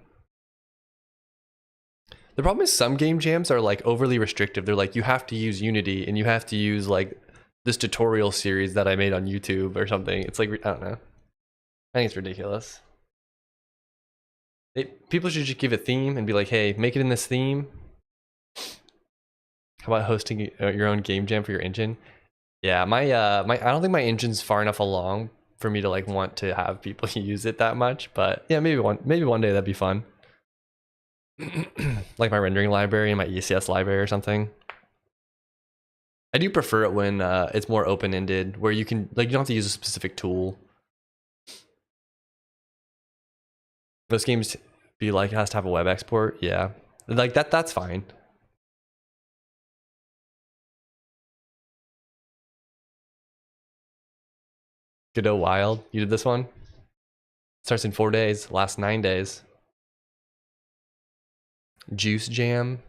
Speaker 1: The problem is some game jams are like overly restrictive. They're like, you have to use Unity and you have to use like this tutorial series that I made on YouTube or something. It's like, I don't know. I think it's ridiculous. People should just give a theme and be like, hey, make it in this theme. How about hosting your own game jam for your engine? Yeah, my I don't think my engine's far enough along for me to like want to have people use it that much, but yeah, maybe one day that'd be fun. Like my rendering library and my ECS library or something. I do prefer it when it's more open-ended, where you can like you don't have to use a specific tool. Most games be like it has to have a web export, yeah. Like that's fine. Godot Wild, you did this one? Starts in 4 days, lasts 9 days. Juice Jam.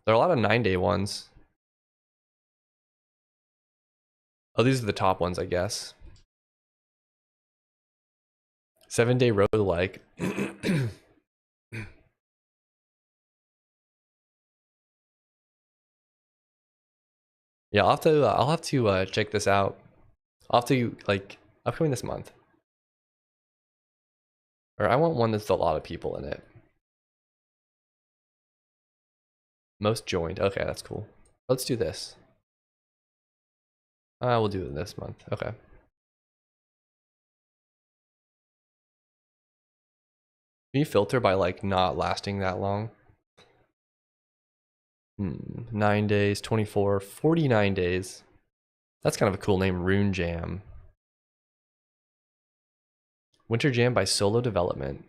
Speaker 1: There are a lot of 9-day ones. Oh, these are the top ones, I guess. 7-day roguelike. Yeah, I'll have to check this out. I'll have to like upcoming this month. Or I want one that's a lot of people in it. Most joined. Okay, that's cool. Let's do this. We'll do it this month. Okay. Can you filter by like not lasting that long? 9 days, 24, 49 days. That's kind of a cool name, Rune Jam. Winter Jam by Solo Development.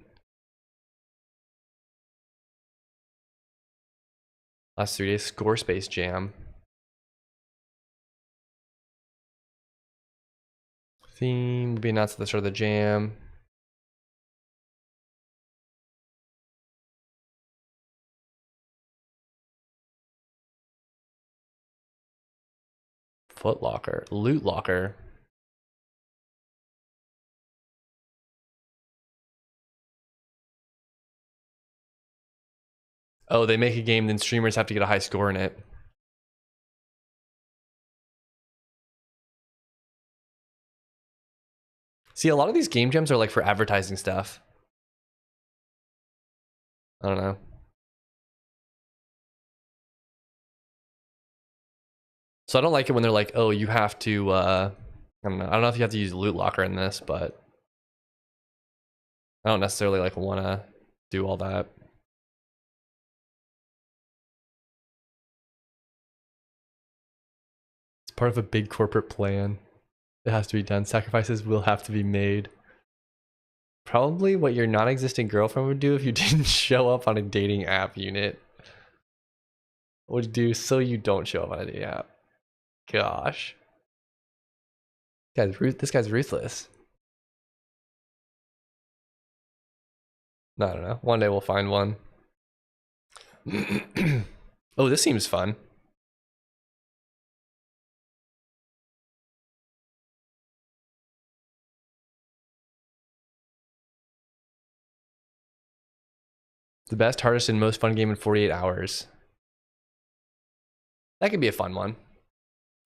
Speaker 1: Last 3 days, Score Space Jam. Theme will be announced at the start of the jam. Foot Locker, Loot Locker. Oh, they make a game, then streamers have to get a high score in it. See, a lot of these game jams are like for advertising stuff. I don't know. So I don't like it when they're like, oh, you have to, I don't know. I don't know if you have to use Loot Locker in this, but I don't necessarily like want to do all that. It's part of a big corporate plan. It has to be done. Sacrifices will have to be made. Probably what your non-existent girlfriend would do if you didn't show up on a dating app unit. Would do so you don't show up on a dating app. Gosh. This guy's ruthless. No, I don't know. One day we'll find one. Oh, this seems fun. The best, hardest, and most fun game in 48 hours. That could be a fun one.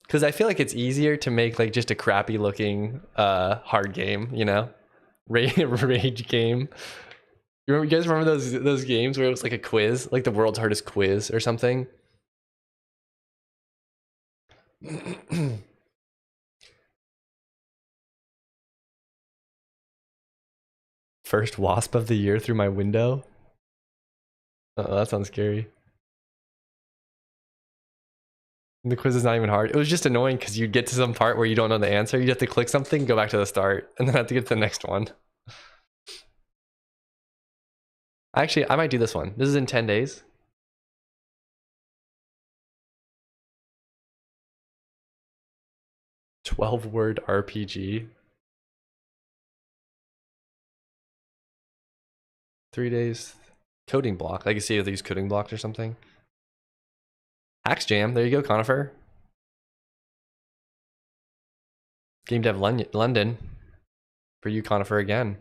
Speaker 1: Because I feel like it's easier to make like just a crappy looking hard game, you know? Rage game. You guys remember those games where it was like a quiz? Like the world's hardest quiz or something? First wasp of the year through my window? Oh, that sounds scary. The quiz is not even hard. It was just annoying because you'd get to some part where you don't know the answer. You'd have to click something, go back to the start, and then have to get to the next one. Actually, I might do this one. This is in 10 days. 12-word RPG. 3 days. Coding block. I can see if they use coding blocks or something. Axe Jam. There you go, Conifer. Gamedev London. For you, Conifer, again.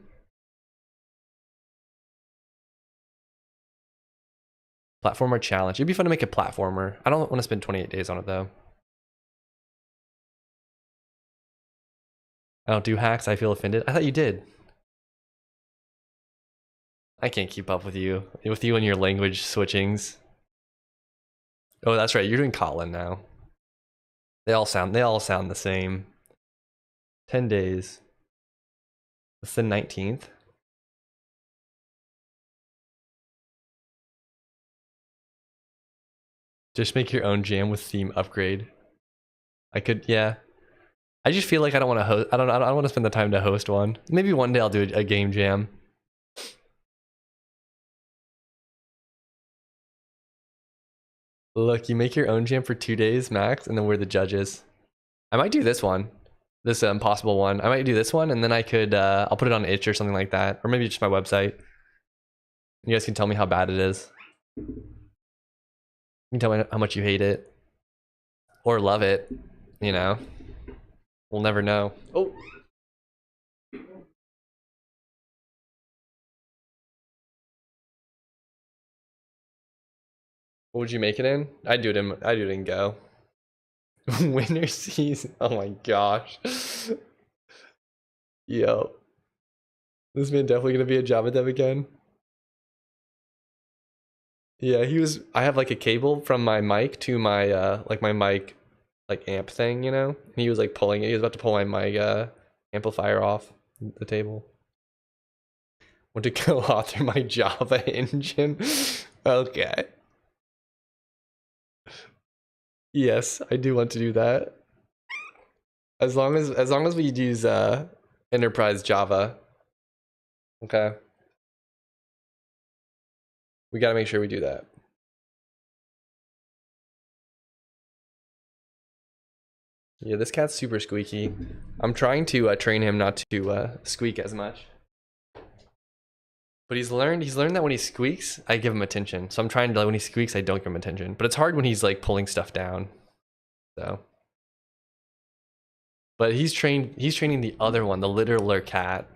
Speaker 1: Platformer challenge. It'd be fun to make a platformer. I don't want to spend 28 days on it, though. I don't do hacks. I feel offended. I thought you did. I can't keep up with you and your language switchings. Oh, that's right. You're doing Kotlin now. They all sound the same. 10 days. It's the 19th. Just make your own jam with theme upgrade. I could, yeah. I just feel like I don't want to host. I don't want to spend the time to host one. Maybe one day I'll do a game jam. Look, you make your own jam for 2 days max, and then we're the judges. I might do this one, this impossible one. I might do this one, and then I could, I'll put it on itch or something like that, or maybe just my website. You guys can tell me how bad it is. You can tell me how much you hate it, or love it. You know, we'll never know. Oh. What would you make it in? I'd do it in Go. Winter season. Oh my gosh. Yo. This man definitely gonna be a Java dev again. Yeah, I have like a cable from my mic to my like my mic like amp thing, you know? And he was like pulling it. He was about to pull my mic amplifier off the table. Want to co-author my Java engine? Okay. Yes, I do want to do that. As long as we use enterprise Java. Okay. We gotta make sure we do that. Yeah, this cat's super squeaky. I'm trying to train him not to squeak as much. But he's learned that when he squeaks, I give him attention. So I'm trying to, when he squeaks, I don't give him attention. But it's hard when he's like pulling stuff down. So. But he's training the other one, the littler cat.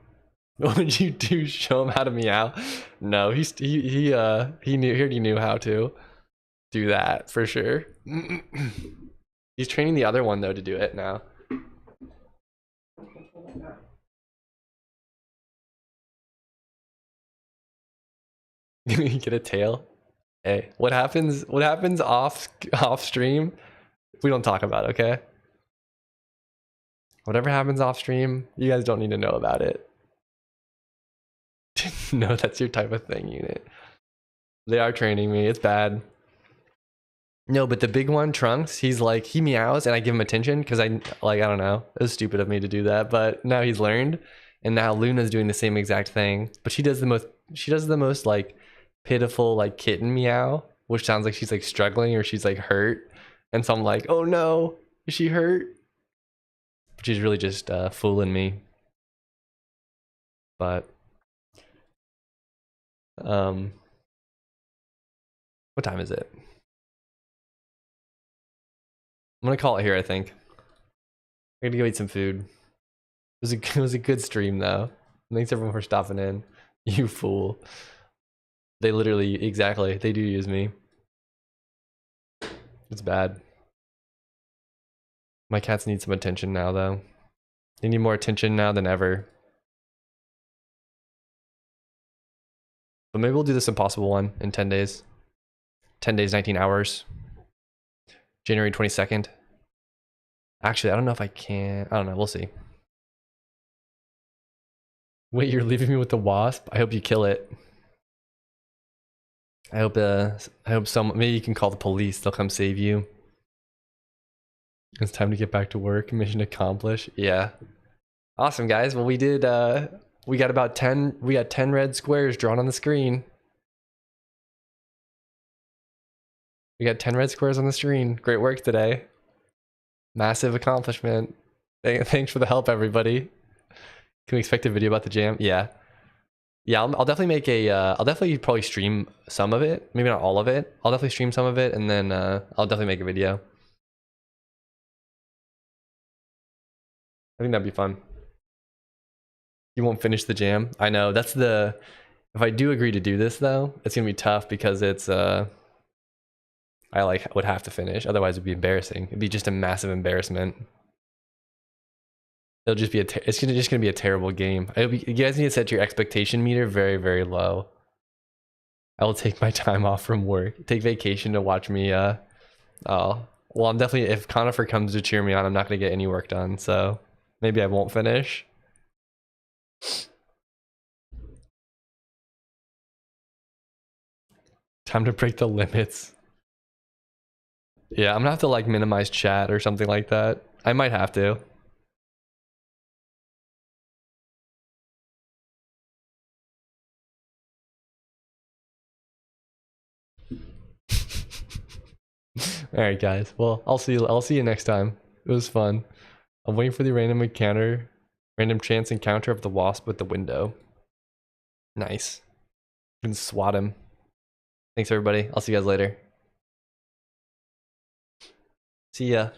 Speaker 1: What would you do? Show him how to meow? No, he already knew how to do that for sure. He's training the other one though to do it now. Get a tail. Hey, what happens off stream? We don't talk about, okay? Whatever happens off stream, you guys don't need to know about it. No, that's your type of thing, unit. They are training me. It's bad. No, but the big one, Trunks, he's like, he meows and I give him attention because I don't know. It was stupid of me to do that, but now he's learned And now Luna's doing the same exact thing, but she does the most like pitiful like kitten meow, which sounds like she's like struggling or she's like hurt. And so I'm like, oh no, is she hurt? But she's really just fooling me. But what time is it? I'm gonna call it here, I think. I'm gonna go eat some food. It was a good stream though. Thanks everyone for stopping in. You fool. They literally, exactly, they do use me. It's bad. My cats need some attention now though. They need more attention now than ever. But maybe we'll do this impossible one in 10 days. 10 days, 19 hours. January 22nd. Actually, I don't know if I can. I don't know. We'll see. Wait, you're leaving me with the wasp? I hope you kill it. I hope someone, maybe you can call the police. They'll come save you. It's time to get back to work. Mission accomplished. Yeah. Awesome, guys. Well, we did, we got about 10, we got 10 red squares drawn on the screen. We got 10 red squares on the screen. Great work today. Massive accomplishment. Thanks for the help, everybody. Can we expect a video about the jam? Yeah. Yeah, I'll definitely make a, I'll definitely probably stream some of it. Maybe not all of it. I'll definitely stream some of it and then I'll definitely make a video. I think that'd be fun. You won't finish the jam? I know, that's the, if I do agree to do this though, it's gonna be tough because it's, I like would have to finish. Otherwise it'd be embarrassing. It'd be just a massive embarrassment. It'll just be it's just gonna be a terrible game. You guys need to set your expectation meter very, very low. I will take my time off from work, take vacation to watch me. Oh, well, I'm definitely, if Conifer comes to cheer me on, I'm not gonna get any work done. So maybe I won't finish. Time to break the limits. Yeah, I'm gonna have to like minimize chat or something like that. I might have to. All right, guys. Well, I'll see you next time. It was fun. I'm waiting for the random chance encounter of the wasp with the window. Nice. You can swat him. Thanks, everybody. I'll see you guys later. See ya.